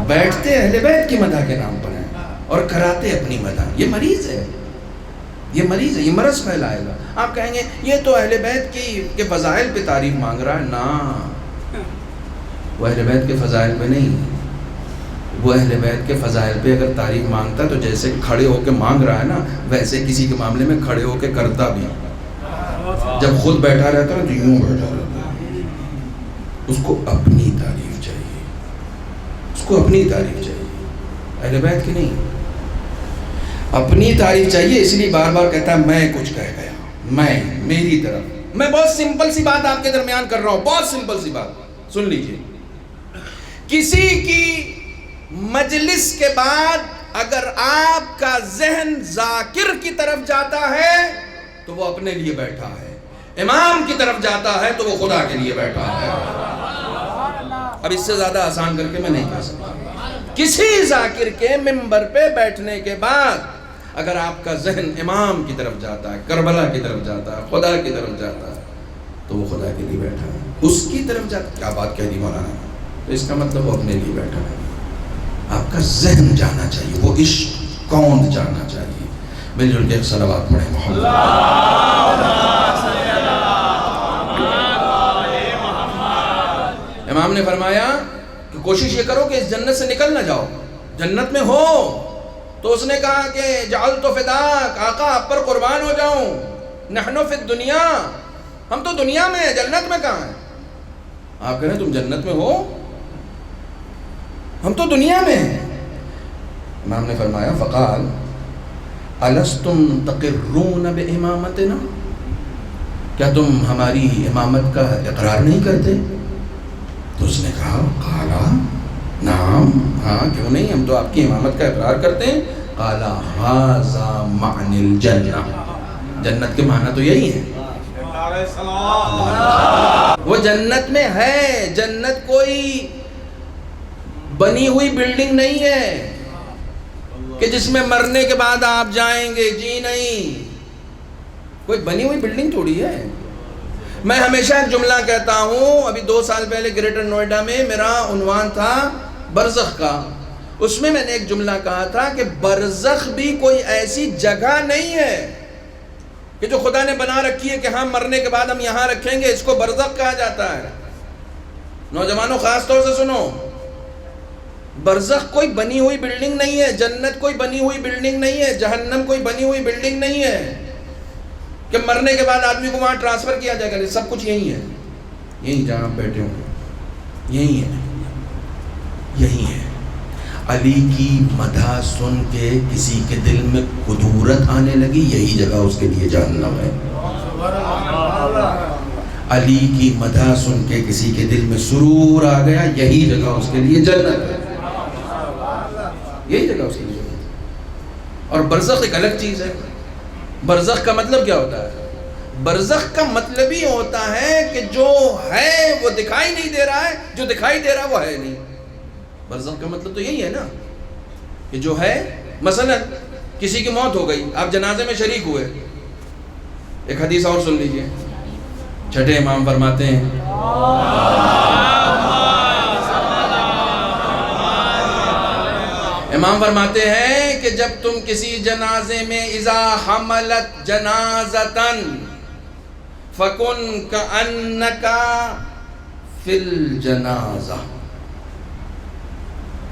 بیٹھتے اہل بیت کی مدح کے نام پر ہیں اور کراتے اپنی مدح. یہ مریض ہے، یہ مریض ہے، یہ مرض پھیلائے گا. آپ کہیں گے یہ تو اہل بیت کے فضائل پہ تعریف مانگ رہا ہے. نا، وہ اہل بیت کے فضائل پہ نہیں. وہ اہل بیت کے فضائل پہ اگر تعریف مانگتا تو جیسے کھڑے ہو کے مانگ رہا ہے نا، ویسے کسی کے معاملے میں کھڑے ہو کے کرتا بھی. جب خود بیٹھا رہتا ہے تو یوں بیٹھا رہتا ہے. اس کو اپنی تعریف چاہیے، اس کو اپنی تعریف چاہیے، اہل بیت کی نہیں. اپنی تعریف چاہیے. اس لیے بار بار کہتا ہے میں کچھ کہہ گیا، میں میری طرف. میں بہت سمپل سی بات آپ کے درمیان کر رہا ہوں، بہت سمپل سی بات سن لیجئے. کسی کی مجلس کے بعد اگر آپ کا ذہن ذاکر کی طرف جاتا ہے تو وہ اپنے لیے بیٹھا ہے، امام کی طرف جاتا ہے تو وہ خدا کے لیے بیٹھا ہے. اب اس سے زیادہ آسان کر کے میں نہیں کہہ سکتا. کسی ذاکر کے منبر پہ بیٹھنے کے بعد اگر آپ کا ذہن امام کی طرف جاتا ہے، کربلا کی طرف جاتا ہے، خدا کی طرف جاتا ہے تو وہ خدا کے لیے بیٹھا ہے. اس کی طرف جاتا ہے. کیا بات کہہ دی مولانا؟ تو اس کا مطلب وہ اپنے لیے بیٹھا ہے. آپ کا ذہن جانا چاہیے، وہ عشق کون جانا چاہیے. مل جل کے ایک صلوات پڑھیں محمد. امام نے فرمایا کہ کوشش یہ کرو کہ اس جنت سے نکل نہ جاؤ، جنت میں ہو. تو اس نے کہا کہ جعلت فداک، آقا آپ پر قربان ہو جاؤں. نحن فی الدنیا، ہم تو دنیا میں ہیں، جنت میں کہاں ہیں؟ آپ کہہ رہے ہیں تم جنت میں ہو، ہم تو دنیا میں ہیں. امام نے فرمایا فقال الستم تقرون بامامتنا، کیا تم ہماری امامت کا اقرار نہیں کرتے؟ تو اس نے کہا قالا نعم، ہاں کیوں نہیں، ہم تو آپ کی امامت کا اقرار کرتے ہیں. قالا ھذا معنی الجنہ، جنت کے معنی تو یہی ہے. وہ جنت میں ہے. جنت کوئی بنی ہوئی بلڈنگ نہیں ہے. کہ جس میں مرنے کے بعد آپ جائیں گے. جی نہیں، کوئی بنی ہوئی بلڈنگ تھوڑی ہے. میں ہمیشہ ایک جملہ کہتا ہوں. ابھی 2 سال پہلے گریٹر نوئیڈا میں میرا عنوان تھا برزخ کا. اس میں نے ایک جملہ کہا تھا کہ برزخ بھی کوئی ایسی جگہ نہیں ہے کہ جو خدا نے بنا رکھی ہے کہ ہم مرنے کے بعد ہم یہاں رکھیں گے. اس کو برزخ کہا جاتا ہے. نوجوانوں خاص طور سے سنو، برزخ کوئی بنی ہوئی بلڈنگ نہیں ہے. جنت کوئی بنی ہوئی بلڈنگ نہیں ہے. جہنم کوئی بنی ہوئی بلڈنگ نہیں ہے کہ مرنے کے بعد آدمی کو وہاں ٹرانسفر کیا جائے گا. سب کچھ یہی ہے. یہی جہاں آپ بیٹھے ہوں یہی ہے، یہی ہے. علی کی مدح سن کے کسی کے دل میں کدورت آنے لگی، یہی جگہ اس کے لیے جہنم ہے. علی کی مدح سن کے کسی کے دل میں سرور آ گیا، یہی جگہ اس کے لیے جنت ہے. یہی جگہ اس کے لیے جنت ہے. اور برزخ ایک الگ چیز ہے. برزخ کا مطلب کیا ہوتا ہے؟ برزخ کا مطلب ہی ہوتا ہے کہ جو ہے وہ دکھائی نہیں دے رہا ہے، جو دکھائی دے رہا وہ ہے نہیں. برزخ کا مطلب تو یہی ہے نا کہ جو ہے، مثلا کسی کی موت ہو گئی، آپ جنازے میں شریک ہوئے. ایک حدیث اور سن لیجئے. چھٹے امام فرماتے ہیں امام فرماتے ہیں کہ جب تم کسی جنازے میں اذا حملت جنازتن فکن کأنکا فی الجنازہ،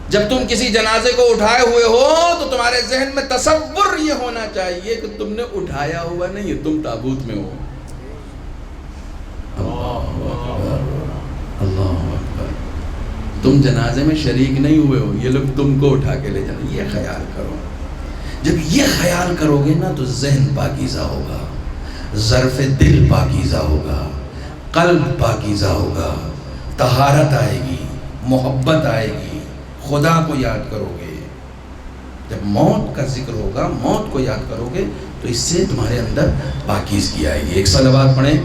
جب تم کسی جنازے کو اٹھائے ہوئے ہو تو تمہارے ذہن میں تصور یہ ہونا چاہیے کہ تم نے اٹھایا ہوا نہیں ہے، تم تابوت میں ہو. اللہ اکبر، اللہ اکبر. تم جنازے میں شریک نہیں ہوئے ہو، یہ لوگ تم کو اٹھا کے لے جائیں. یہ خیال کرو. جب یہ خیال کرو گے نا تو ذہن پاکیزہ ہوگا، ظرف دل پاکیزہ ہوگا، قلب پاکیزہ ہوگا، طہارت آئے گی، محبت آئے گی، خدا کو یاد کرو گے. جب موت کا ذکر ہوگا، موت کو یاد کرو گے تو اس سے تمہارے اندر پاکیزگی آئے گی. ایک صلوات پڑھیں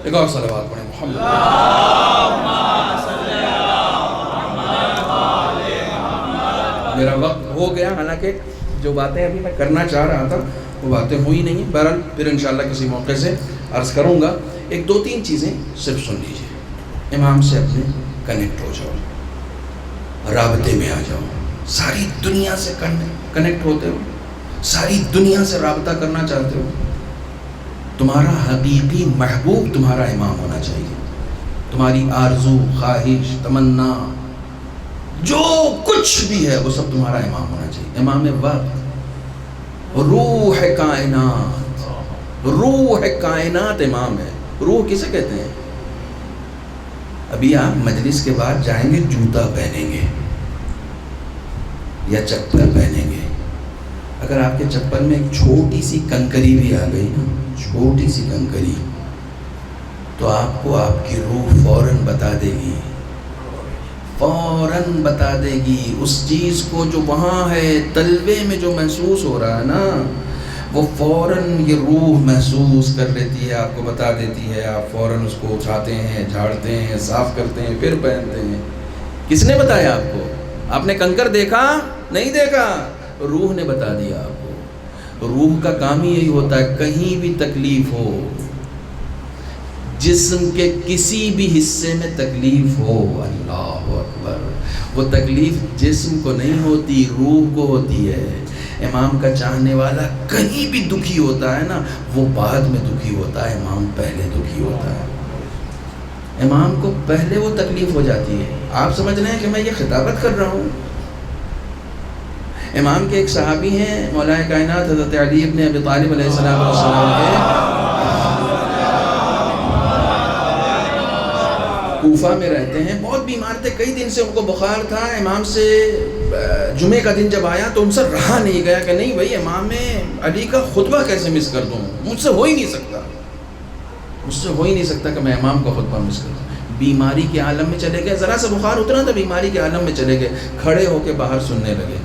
ایک اور صلوات پڑھیں محمد. میرا وقت ہو گیا، حالانکہ جو باتیں ابھی میں کرنا چاہ رہا تھا وہ باتیں ہوئی نہیں. بہرحال پھر انشاءاللہ کسی موقع سے عرض کروں گا. ایک 2-3 چیزیں صرف سن لیجئے. امام سے اپنے کنیکٹ ہو جاؤ، رابطے میں آ جاؤ. ساری دنیا سے کنیکٹ ہوتے ہو، ساری دنیا سے رابطہ کرنا چاہتے ہو. تمہارا حقیقی محبوب تمہارا امام ہونا چاہیے. تمہاری آرزو، خواہش، تمنا، جو کچھ بھی ہے وہ سب تمہارا امام ہونا چاہیے. امام وقت، روح کائنات، روح کائنات امام ہے. روح کسے کہتے ہیں؟ ابھی آپ مجلس کے بعد جائیں گے، جوتا پہنیں گے یا چپل پہنیں گے. اگر آپ کے چپل میں ایک چھوٹی سی کنکری بھی آ گئی نا، چھوٹی سی کنکری، تو آپ کو آپ کی روح فوراً بتا دے گی، فوراً بتا دے گی اس چیز کو جو وہاں ہے، تلوے میں جو محسوس ہو رہا ہے نا، وہ فوراً یہ روح محسوس کر لیتی ہے، آپ کو بتا دیتی ہے. آپ فوراً اس کو اٹھاتے ہیں، جھاڑتے ہیں، صاف کرتے ہیں، پھر پہنتے ہیں. کس نے بتایا آپ کو؟ آپ نے کنکر دیکھا؟ نہیں دیکھا، روح نے بتا دیا آپ کو. روح کا کام ہی یہی ہوتا ہے، کہیں بھی تکلیف ہو، جسم کے کسی بھی حصے میں تکلیف ہو، اللہ اکبر، وہ تکلیف جسم کو نہیں ہوتی، روح کو ہوتی ہے. امام کا چاہنے والا کہیں بھی دکھی ہوتا ہے نا، وہ بعد میں دکھی ہوتا ہے، امام پہلے دکھی ہوتا ہے. امام کو پہلے وہ تکلیف ہو جاتی ہے. آپ سمجھ رہے ہیں کہ میں یہ خطابت کر رہا ہوں؟ امام کے ایک صحابی ہیں، مولا کائنات حضرت علی ابن ابی طالب علیہ السلام کے، کوفہ میں رہتے ہیں. بہت بیمار تھے، کئی دن سے ان کو بخار تھا. امام سے جمعے کا دن جب آیا تو ان سے رہا نہیں گیا کہ نہیں بھائی امام علی کا خطبہ کیسے مس کر دوں، مجھ سے ہو ہی نہیں سکتا، مجھ سے ہو ہی نہیں سکتا کہ میں امام کا خطبہ مس کر دوں. بیماری کے عالم میں چلے گئے، ذرا سا بخار اترا تو بیماری کے عالم میں چلے گئے، کھڑے ہو کے باہر سننے لگے.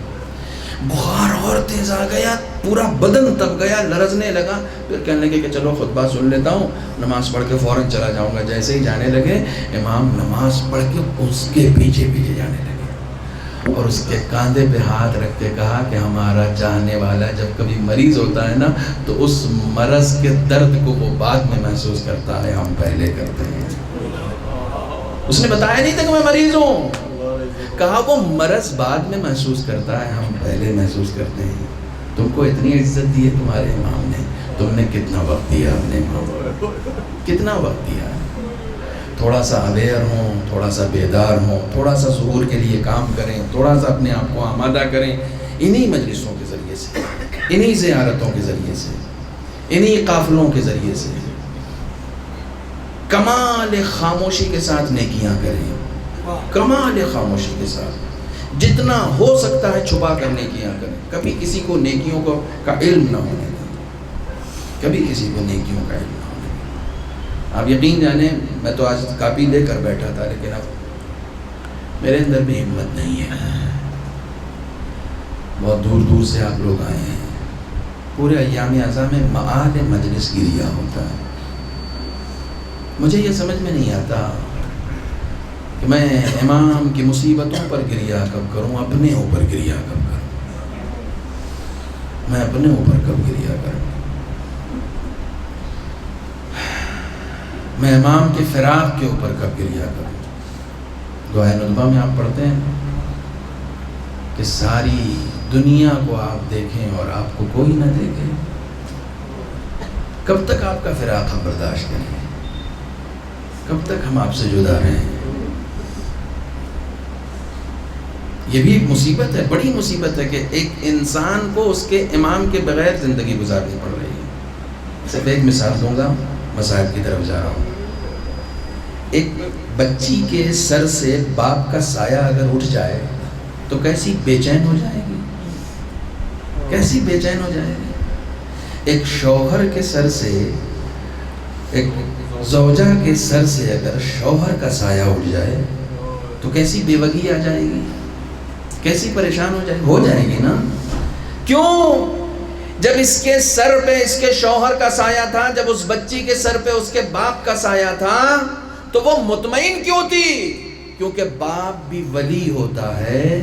بخار اور تیز آ گیا، پورا بدن تب گیا، لرزنے لگا. پھر کہنے لگے کہ چلو خطبہ سن لیتا ہوں، نماز پڑھ کے فوراً چلا جاؤں گا. جیسے ہی جانے لگے، امام نماز پڑھ کے اس کے پیچھے پیچھے جانے لگے اور اس کے کاندھے پہ ہاتھ رکھ کے کہا کہ ہمارا چاہنے والا جب کبھی مریض ہوتا ہے نا تو اس مرض کے درد کو وہ بعد میں محسوس کرتا ہے، ہم پہلے کرتے ہیں. اس نے بتایا نہیں تھا کہ میں مریض ہوں، کہا وہ مرض بعد میں محسوس کرتا ہے، ہم پہلے محسوس کرتے ہیں. تم کو اتنی عزت دی ہے تمہارے امام نے، تم نے کتنا وقت دیا اپنے امام کو، کتنا وقت دیا. تھوڑا سا اویئر ہوں، تھوڑا سا بیدار ہوں، تھوڑا سا ظہور کے لیے کام کریں، تھوڑا سا اپنے آپ کو آمادہ کریں. انہی مجلسوں کے ذریعے سے، انہی زیارتوں کے ذریعے سے، انہی قافلوں کے ذریعے سے کمال خاموشی کے ساتھ نیکیاں کریں. کمال خاموشی کے ساتھ جتنا ہو سکتا ہے چھپا کر نیکیاں کریں. کبھی کسی کو نیکیوں کا علم نہ ہونے دیں، کبھی کسی کو نیکیوں کا علم نہ ہونے دیں. آپ یقین جانیں، میں تو آج کاپی لے کر بیٹھا تھا، لیکن اب میرے اندر بھی ہمت نہیں ہے. بہت دور دور سے آپ لوگ آئے ہیں. پورے ایام اعضاء میں معاد مجلس گریا ہوتا ہے. مجھے یہ سمجھ میں نہیں آتا کہ میں امام کی مصیبتوں پر گریا کب کروں، اپنے اوپر گریا کب کروں. میں اپنے اوپر کب گریا کروں. میں امام کے فراق کے اوپر کب گریا کروں. دعائے ندبہ میں آپ پڑھتے ہیں کہ ساری دنیا کو آپ دیکھیں اور آپ کو کوئی نہ دیکھے. کب تک آپ کا فراق ہم برداشت کریں، کب تک ہم آپ سے جدا رہیں. یہ بھی ایک مصیبت ہے، بڑی مصیبت ہے کہ ایک انسان کو اس کے امام کے بغیر زندگی گزارنی پڑ رہی ہے. صرف ایک مثال دوں گا، مسائل کی طرف جا رہا ہوں. ایک بچی کے سر سے باپ کا سایہ اگر اٹھ جائے تو کیسی بے چین ہو جائے گی، کیسی بے چین ہو جائے گی. ایک شوہر کے سر سے، ایک زوجہ کے سر سے اگر شوہر کا سایہ اٹھ جائے تو کیسی بے وگی آ جائے گی، کیسی پریشان ہو جائے گی نا. کیوں؟ جب اس کے سر پہ اس کے شوہر کا سایہ تھا، جب اس بچی کے سر پہ اس کے باپ کا سایہ تھا، تو وہ مطمئن کیوں تھی؟ کیونکہ باپ بھی ولی ہوتا ہے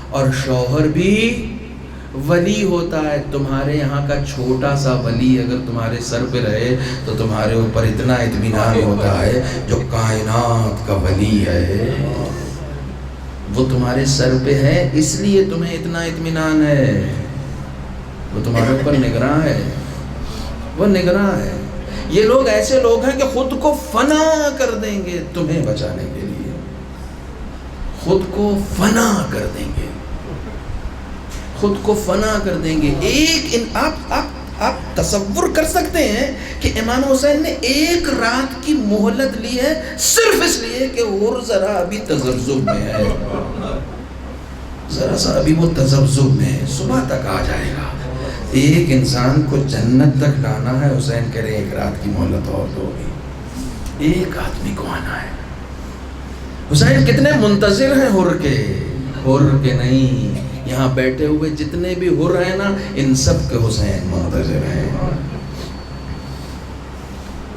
اور شوہر بھی ولی ہوتا ہے. تمہارے یہاں کا چھوٹا سا ولی اگر تمہارے سر پہ رہے تو تمہارے اوپر اتنا اطمینان ہوتا ہے. جو کائنات کا ولی ہے وہ تمہارے سر پہ ہے، اس لیے تمہیں اتنا اطمینان ہے. وہ تمہارے اوپر نگراں ہے، وہ نگراں ہے. یہ لوگ ایسے لوگ ہیں کہ خود کو فنا کر دیں گے تمہیں بچانے کے لیے، خود کو فنا کر دیں گے، خود کو فنا کر دیں گے. آپ تصور کر سکتے ہیں کہ امام حسین نے ایک رات کی مہلت لی ہے صرف اس لیے کہ وہ ذرا ابھی تذبذب میں ہے، ذرا سا ابھی وہ تذبذب میں ہے، صبح تک آ جائے گا. ایک انسان کو جنت تک لانا ہے، حسین کہہ رہے ایک رات کی مہلت اور دو گی، ایک آدمی کو آنا ہے. حسین کتنے منتظر ہیں حر کے نہیں، یہاں بیٹھے ہوئے جتنے بھی حر ہیں نا، ان سب کے حسین منتظر ہیں.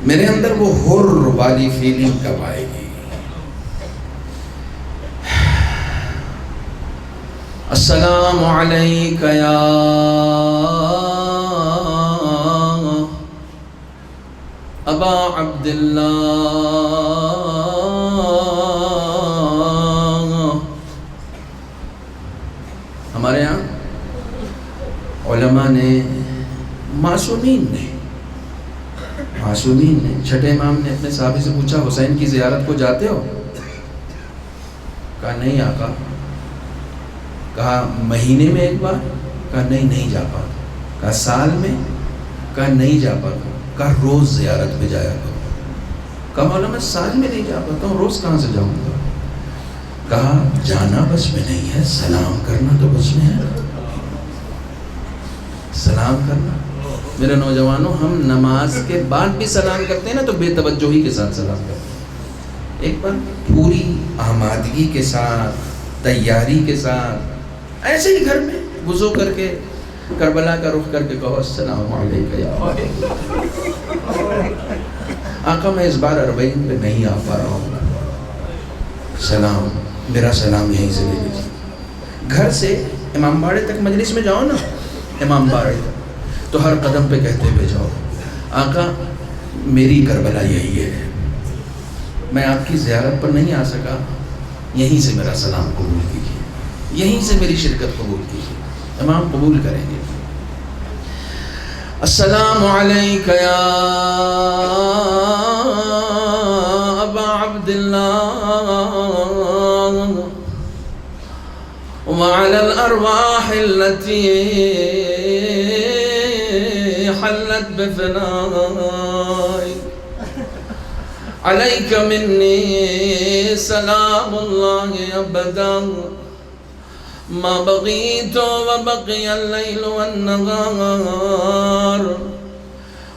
میرے اندر وہ حر والی فیلنگ کب آئے گی؟ السلام علیکہ یا ابا عبداللہ. ہمارے یہاں علماء نے، معصومین نے چھٹے امام نے اپنے صحابی سے پوچھا حسین کی زیارت کو جاتے ہو؟ کہا نہیں آقا. کہا مہینے میں ایک بار؟ کہا نہیں جا پاتا. کہا سال میں؟ کہا نہیں جا پاتا. کہا روز زیارت پہ جایا کرو. کہا مولا میں سال میں نہیں جا پاتا ہوں، روز کہاں سے جاؤں گا؟ کہا جانا بس میں نہیں ہے، سلام کرنا تو بس میں ہے. سلام کرنا. میرے نوجوانوں، ہم نماز کے بعد بھی سلام کرتے ہیں نا تو بے توجہی کے ساتھ سلام کرتے ہیں. ایک بار پوری آمادگی کے ساتھ، تیاری کے ساتھ، ایسے ہی گھر میں وضو کر کے کربلا کا رخ کر کے کہو السلام علیکم یا آقا میں اس بار اربعین پہ نہیں آ پا رہا ہوں، سلام، میرا سلام یہیں سے لے لیجیے۔ گھر سے امام باڑے تک مجلس میں جاؤ نا، امام باڑے تک، تو ہر قدم پہ کہتے ہوئے جاؤ آقا میری کربلا یہی ہے، میں آپ کی زیارت پر نہیں آ سکا، یہیں سے میرا سلام قبول کیجیے، یہیں سے میری شرکت قبول کیجیے۔ امام قبول کریں گے۔ السلام علیک یا ابا عبداللہ وعلى الأرواح التي حلت بفنائك عليك مني سلام الله أبدا ما بغيت وبقي الليل والنهار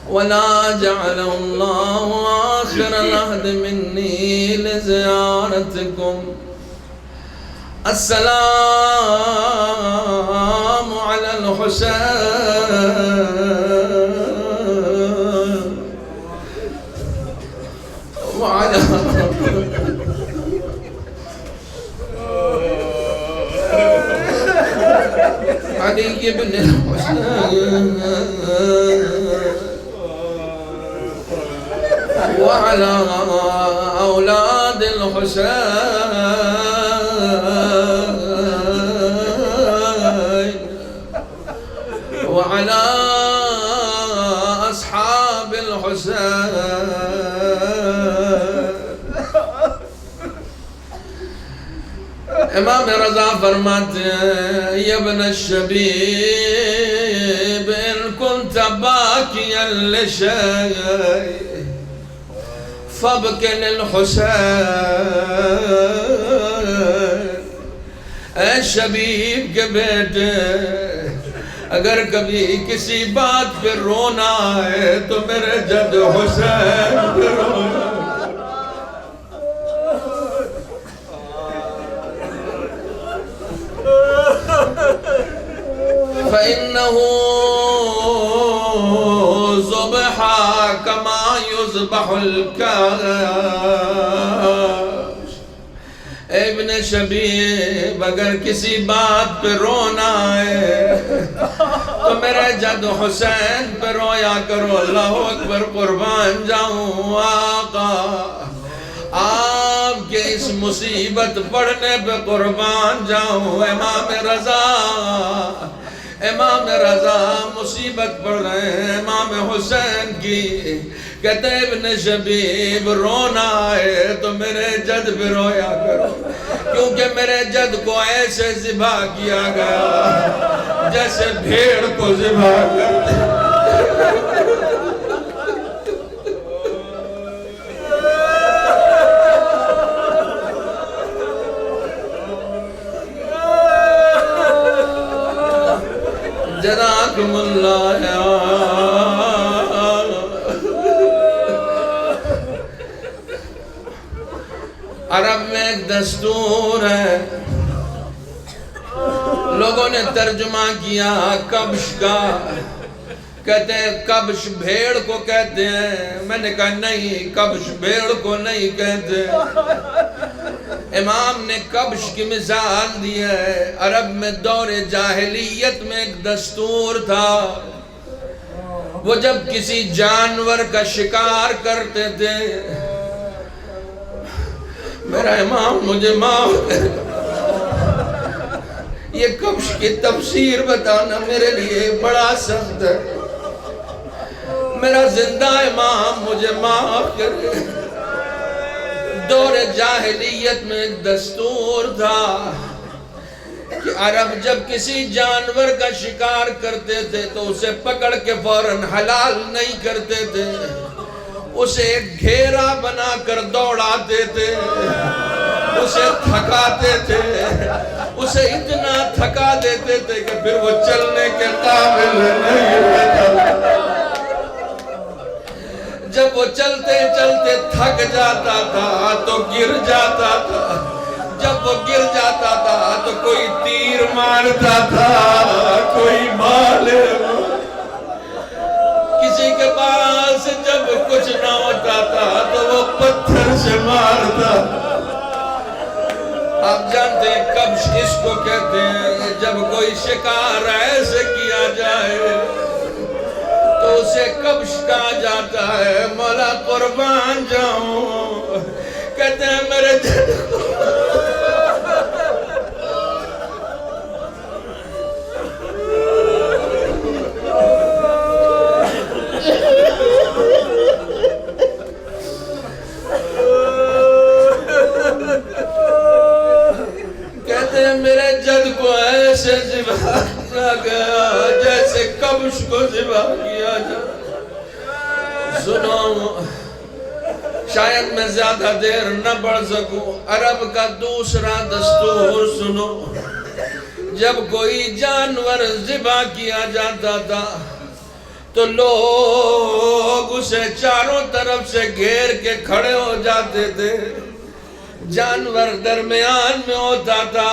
ولا جعله الله آخر العهد مني لزيارتكم السلام على الحسين وعلى علي بن الحسين وعلى أولاد الحسين وعلى أصحاب الحسين۔ امام رضا فرماتے ہیں یا ابن الشبیب ان كنت باكيا لشيء فابكِ للحسين۔ اے شبیب کے بیٹے اگر کبھی کسی بات پہ رونا ہے تو میرے جد حسین پہ رونا۔ فإنه ذبح كما يذبح الكبش۔ ابن شبیب اگر کسی بات پہ رونا ہے تو میرے جد حسین پہ رویا کرو۔ اللہ اکبر، قربان جاؤں آقا آپ کے اس مصیبت پڑھنے پہ قربان جاؤں۔ امام رضا مصیبت پڑھ رہے ہیں امام حسین کی، کہتے ابن شبیب رونا ہے تو میرے جد پہ رویا کرو، کیونکہ میرے جد کو ایسے ذبح کیا گیا جیسے بھیڑ کو ذبح کرتے۔ جزاکم اللہ۔ عرب میں ایک دستور ہے، لوگوں نے ترجمہ کیا کبش کا، کہتے ہیں کبش بھیڑ کو کہتے ہیں۔ میں نے کہا نہیں، کبش بھیڑ کو نہیں کہتے۔ امام نے کبش کی مثال دی ہے۔ عرب میں دور جاہلیت میں ایک دستور تھا، وہ جب کسی جانور کا شکار کرتے تھے، میرا امام مجھے معاف کرے، یہ کبش کی تفسیر بتانا میرے لیے بڑا سخت ہے، میرا زندہ امام مجھے معاف کرے۔ دور جاہلیت میں ایک دستور تھا کہ عرب جب کسی جانور کا شکار کرتے تھے تو اسے پکڑ کے فوراً حلال نہیں کرتے تھے، اسے ایک گھیرا بنا کر دوڑاتے تھے، اسے تھکاتے تھے، اسے اتنا تھکا دیتے تھے کہ پھر وہ چلنے کے قابل نہیں ہوتا۔ جب وہ چلتے چلتے تھک جاتا تھا تو گر جاتا تھا، جب وہ گر جاتا تھا تو کوئی تیر مارتا تھا۔ سے مارتا. آپ جانتے ہیں کبش اس کو کہتے ہیں جب کوئی شکار ایسے کیا جائے تو اسے کبش کہا جاتا ہے. مولا قربان جاؤں کہتے ہیں میرے جد کو میرے جد کو ایسے ذبح کیا گیا جیسے کبش کو ذبح کیا جائے. سنو شاید میں زیادہ دیر نہ بڑھ سکوں. عرب کا دوسرا دستور سنو. جب کوئی جانور ذبح کیا جاتا تھا تو لوگ اسے چاروں طرف سے گھیر کے کھڑے ہو جاتے تھے. جانور درمیان میں ہوتا تھا.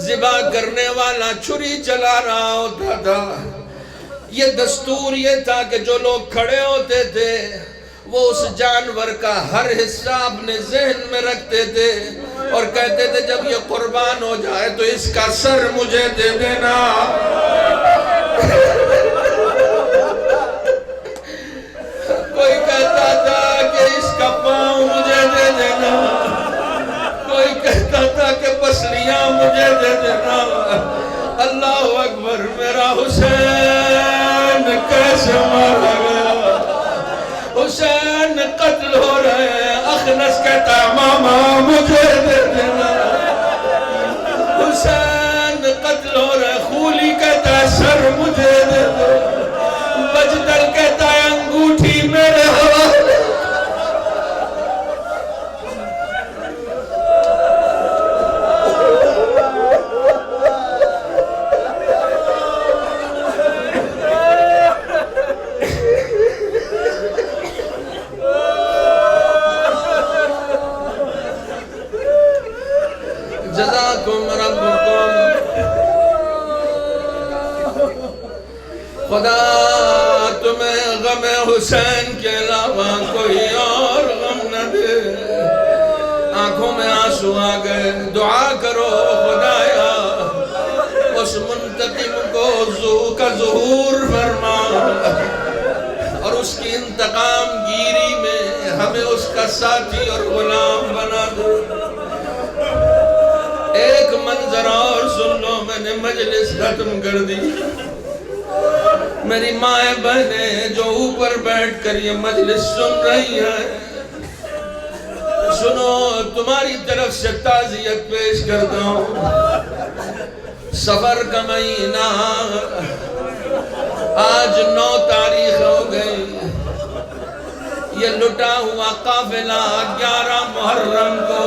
ذبح کرنے والا چھری چلا رہا ہوتا تھا. یہ دستور یہ تھا کہ جو لوگ کھڑے ہوتے تھے وہ اس جانور کا ہر حصہ اپنے ذہن میں رکھتے تھے اور کہتے تھے جب یہ قربان ہو جائے تو اس کا سر مجھے دے دینا. کوئی کہتا تھا کہ اس کا پاؤں مجھے دے دینا. کوئی کہتا تھا کہ پسلیاں مجھے دے دینا. اللہ اکبر. میرا حسین کیسے مارا گیا. حسین قتل ہو رہے ہیں. اخنس کہتا ماما مجھے دے دینا. حسین قتل ہو رہے ہیں. خولی کہتا ہے سر مجھے دے دو. بجدل کہتا ہے انگوٹھی میرے حوالے. جزاکم ربکم. خدا تمہیں غم حسین کے علاوہ کوئی اور غم نہ دے. آنکھوں میں آنسو آ گئے. دعا کرو خدایا اس منتقم کو ذو کا ظہور فرما اور اس کی انتقام گیری میں ہمیں اس کا ساتھی اور غلام بنا دو. ایک منظر اور سن لو. میں نے مجلس ختم کر دی. میری مائیں بہنیں جو اوپر بیٹھ کر یہ مجلس سن رہی ہیں سنو. تمہاری طرف سے تعزیت پیش کرتا ہوں. صفر کا مہینہ آج 9 تاریخ ہو گئی. یہ لٹا ہوا قافلہ 11 محرم کو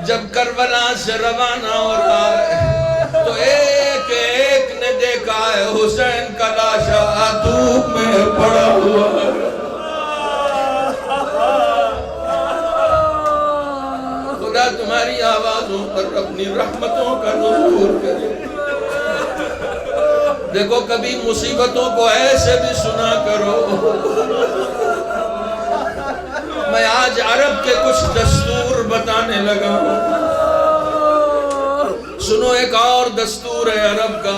جب کربلا سے روانہ ہو رہا ہے تو ایک ایک نے دیکھا ہے حسین کا لاشا دھوپ میں پڑا ہوا ہے. خدا تمہاری آوازوں پر اپنی رحمتوں کا نزول کرے. دیکھو کبھی مصیبتوں کو ایسے بھی سنا کرو. میں آج عرب کے کچھ دستور بتانے لگا ہوں. سنو ایک اور دستور ہے عرب کا.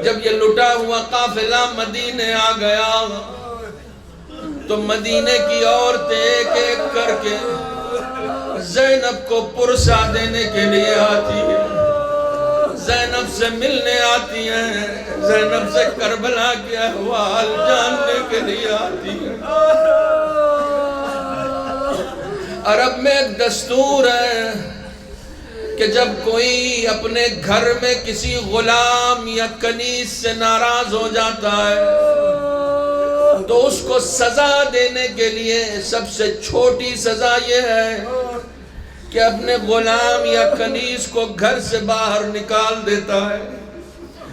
جب یہ لٹا ہوا قافلہ مدینے آ گیا تو مدینے کی عورتیں ایک ایک کر کے زینب کو پرسا دینے کے لیے آتی ہیں. زینب سے ملنے آتی ہیں. زینب سے کربلا کے احوال جاننے کے لیے آتی ہیں. عرب میں ایک دستور ہے کہ جب کوئی اپنے گھر میں کسی غلام یا کنیز سے ناراض ہو جاتا ہے تو اس کو سزا دینے کے لیے سب سے چھوٹی سزا یہ ہے کہ اپنے غلام یا کنیز کو گھر سے باہر نکال دیتا ہے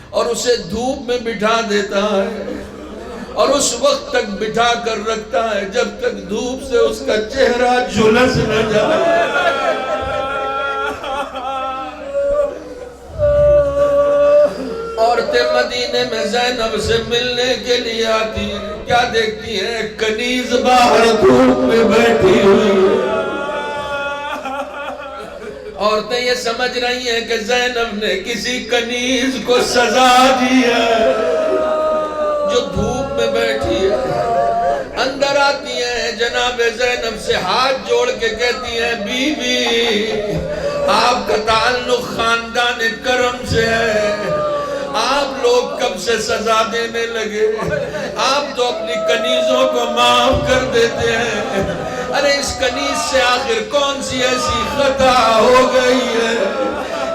اور اسے دھوپ میں بٹھا دیتا ہے اور اس وقت تک بٹھا کر رکھتا ہے جب تک دھوپ سے اس کا چہرہ جھلس نہ جائے. عورتیں مدینے میں زینب سے ملنے کے لیے آتی ہے، کیا دیکھتی ہے؟ کنیز باہر دھوپ میں بیٹھی ہوئی۔ عورتیں یہ سمجھ رہی ہیں کہ زینب نے کسی کنیز کو سزا دی ہے جو دھوپ میں بیٹھی ہے۔ اندر آتی ہیں، جناب زینب سے ہاتھ جوڑ کے کہتی ہیں بی بی آپ کا تعلق خاندان کرم سے ہے، آپ لوگ کب سے سزا دینے لگے؟ آپ تو اپنی کنیزوں کو معاف کر دیتے ہیں، ارے اس کنیز سے آخر کون سی ایسی خطا ہو گئی ہے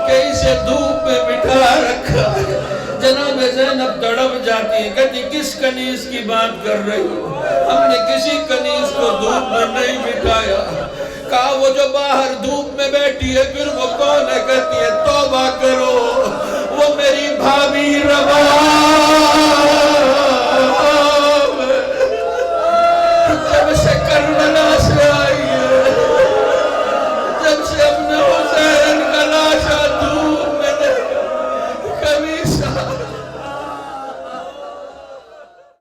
کہ اسے دھوپ میں بٹھا رکھا ہے؟ جناب زینب تڑپ جاتی ہے، کہتی کس کنیز کی بات کر رہی ہو؟ ہم نے کسی کنیز کو دھوپ میں نہیں بٹھایا۔ کہا وہ جو باہر دھوپ میں بیٹھی ہے پھر وہ کون ہے؟ کہتی ہے توبہ کرو، وہ میری بھابی رباب، جب سے کربلا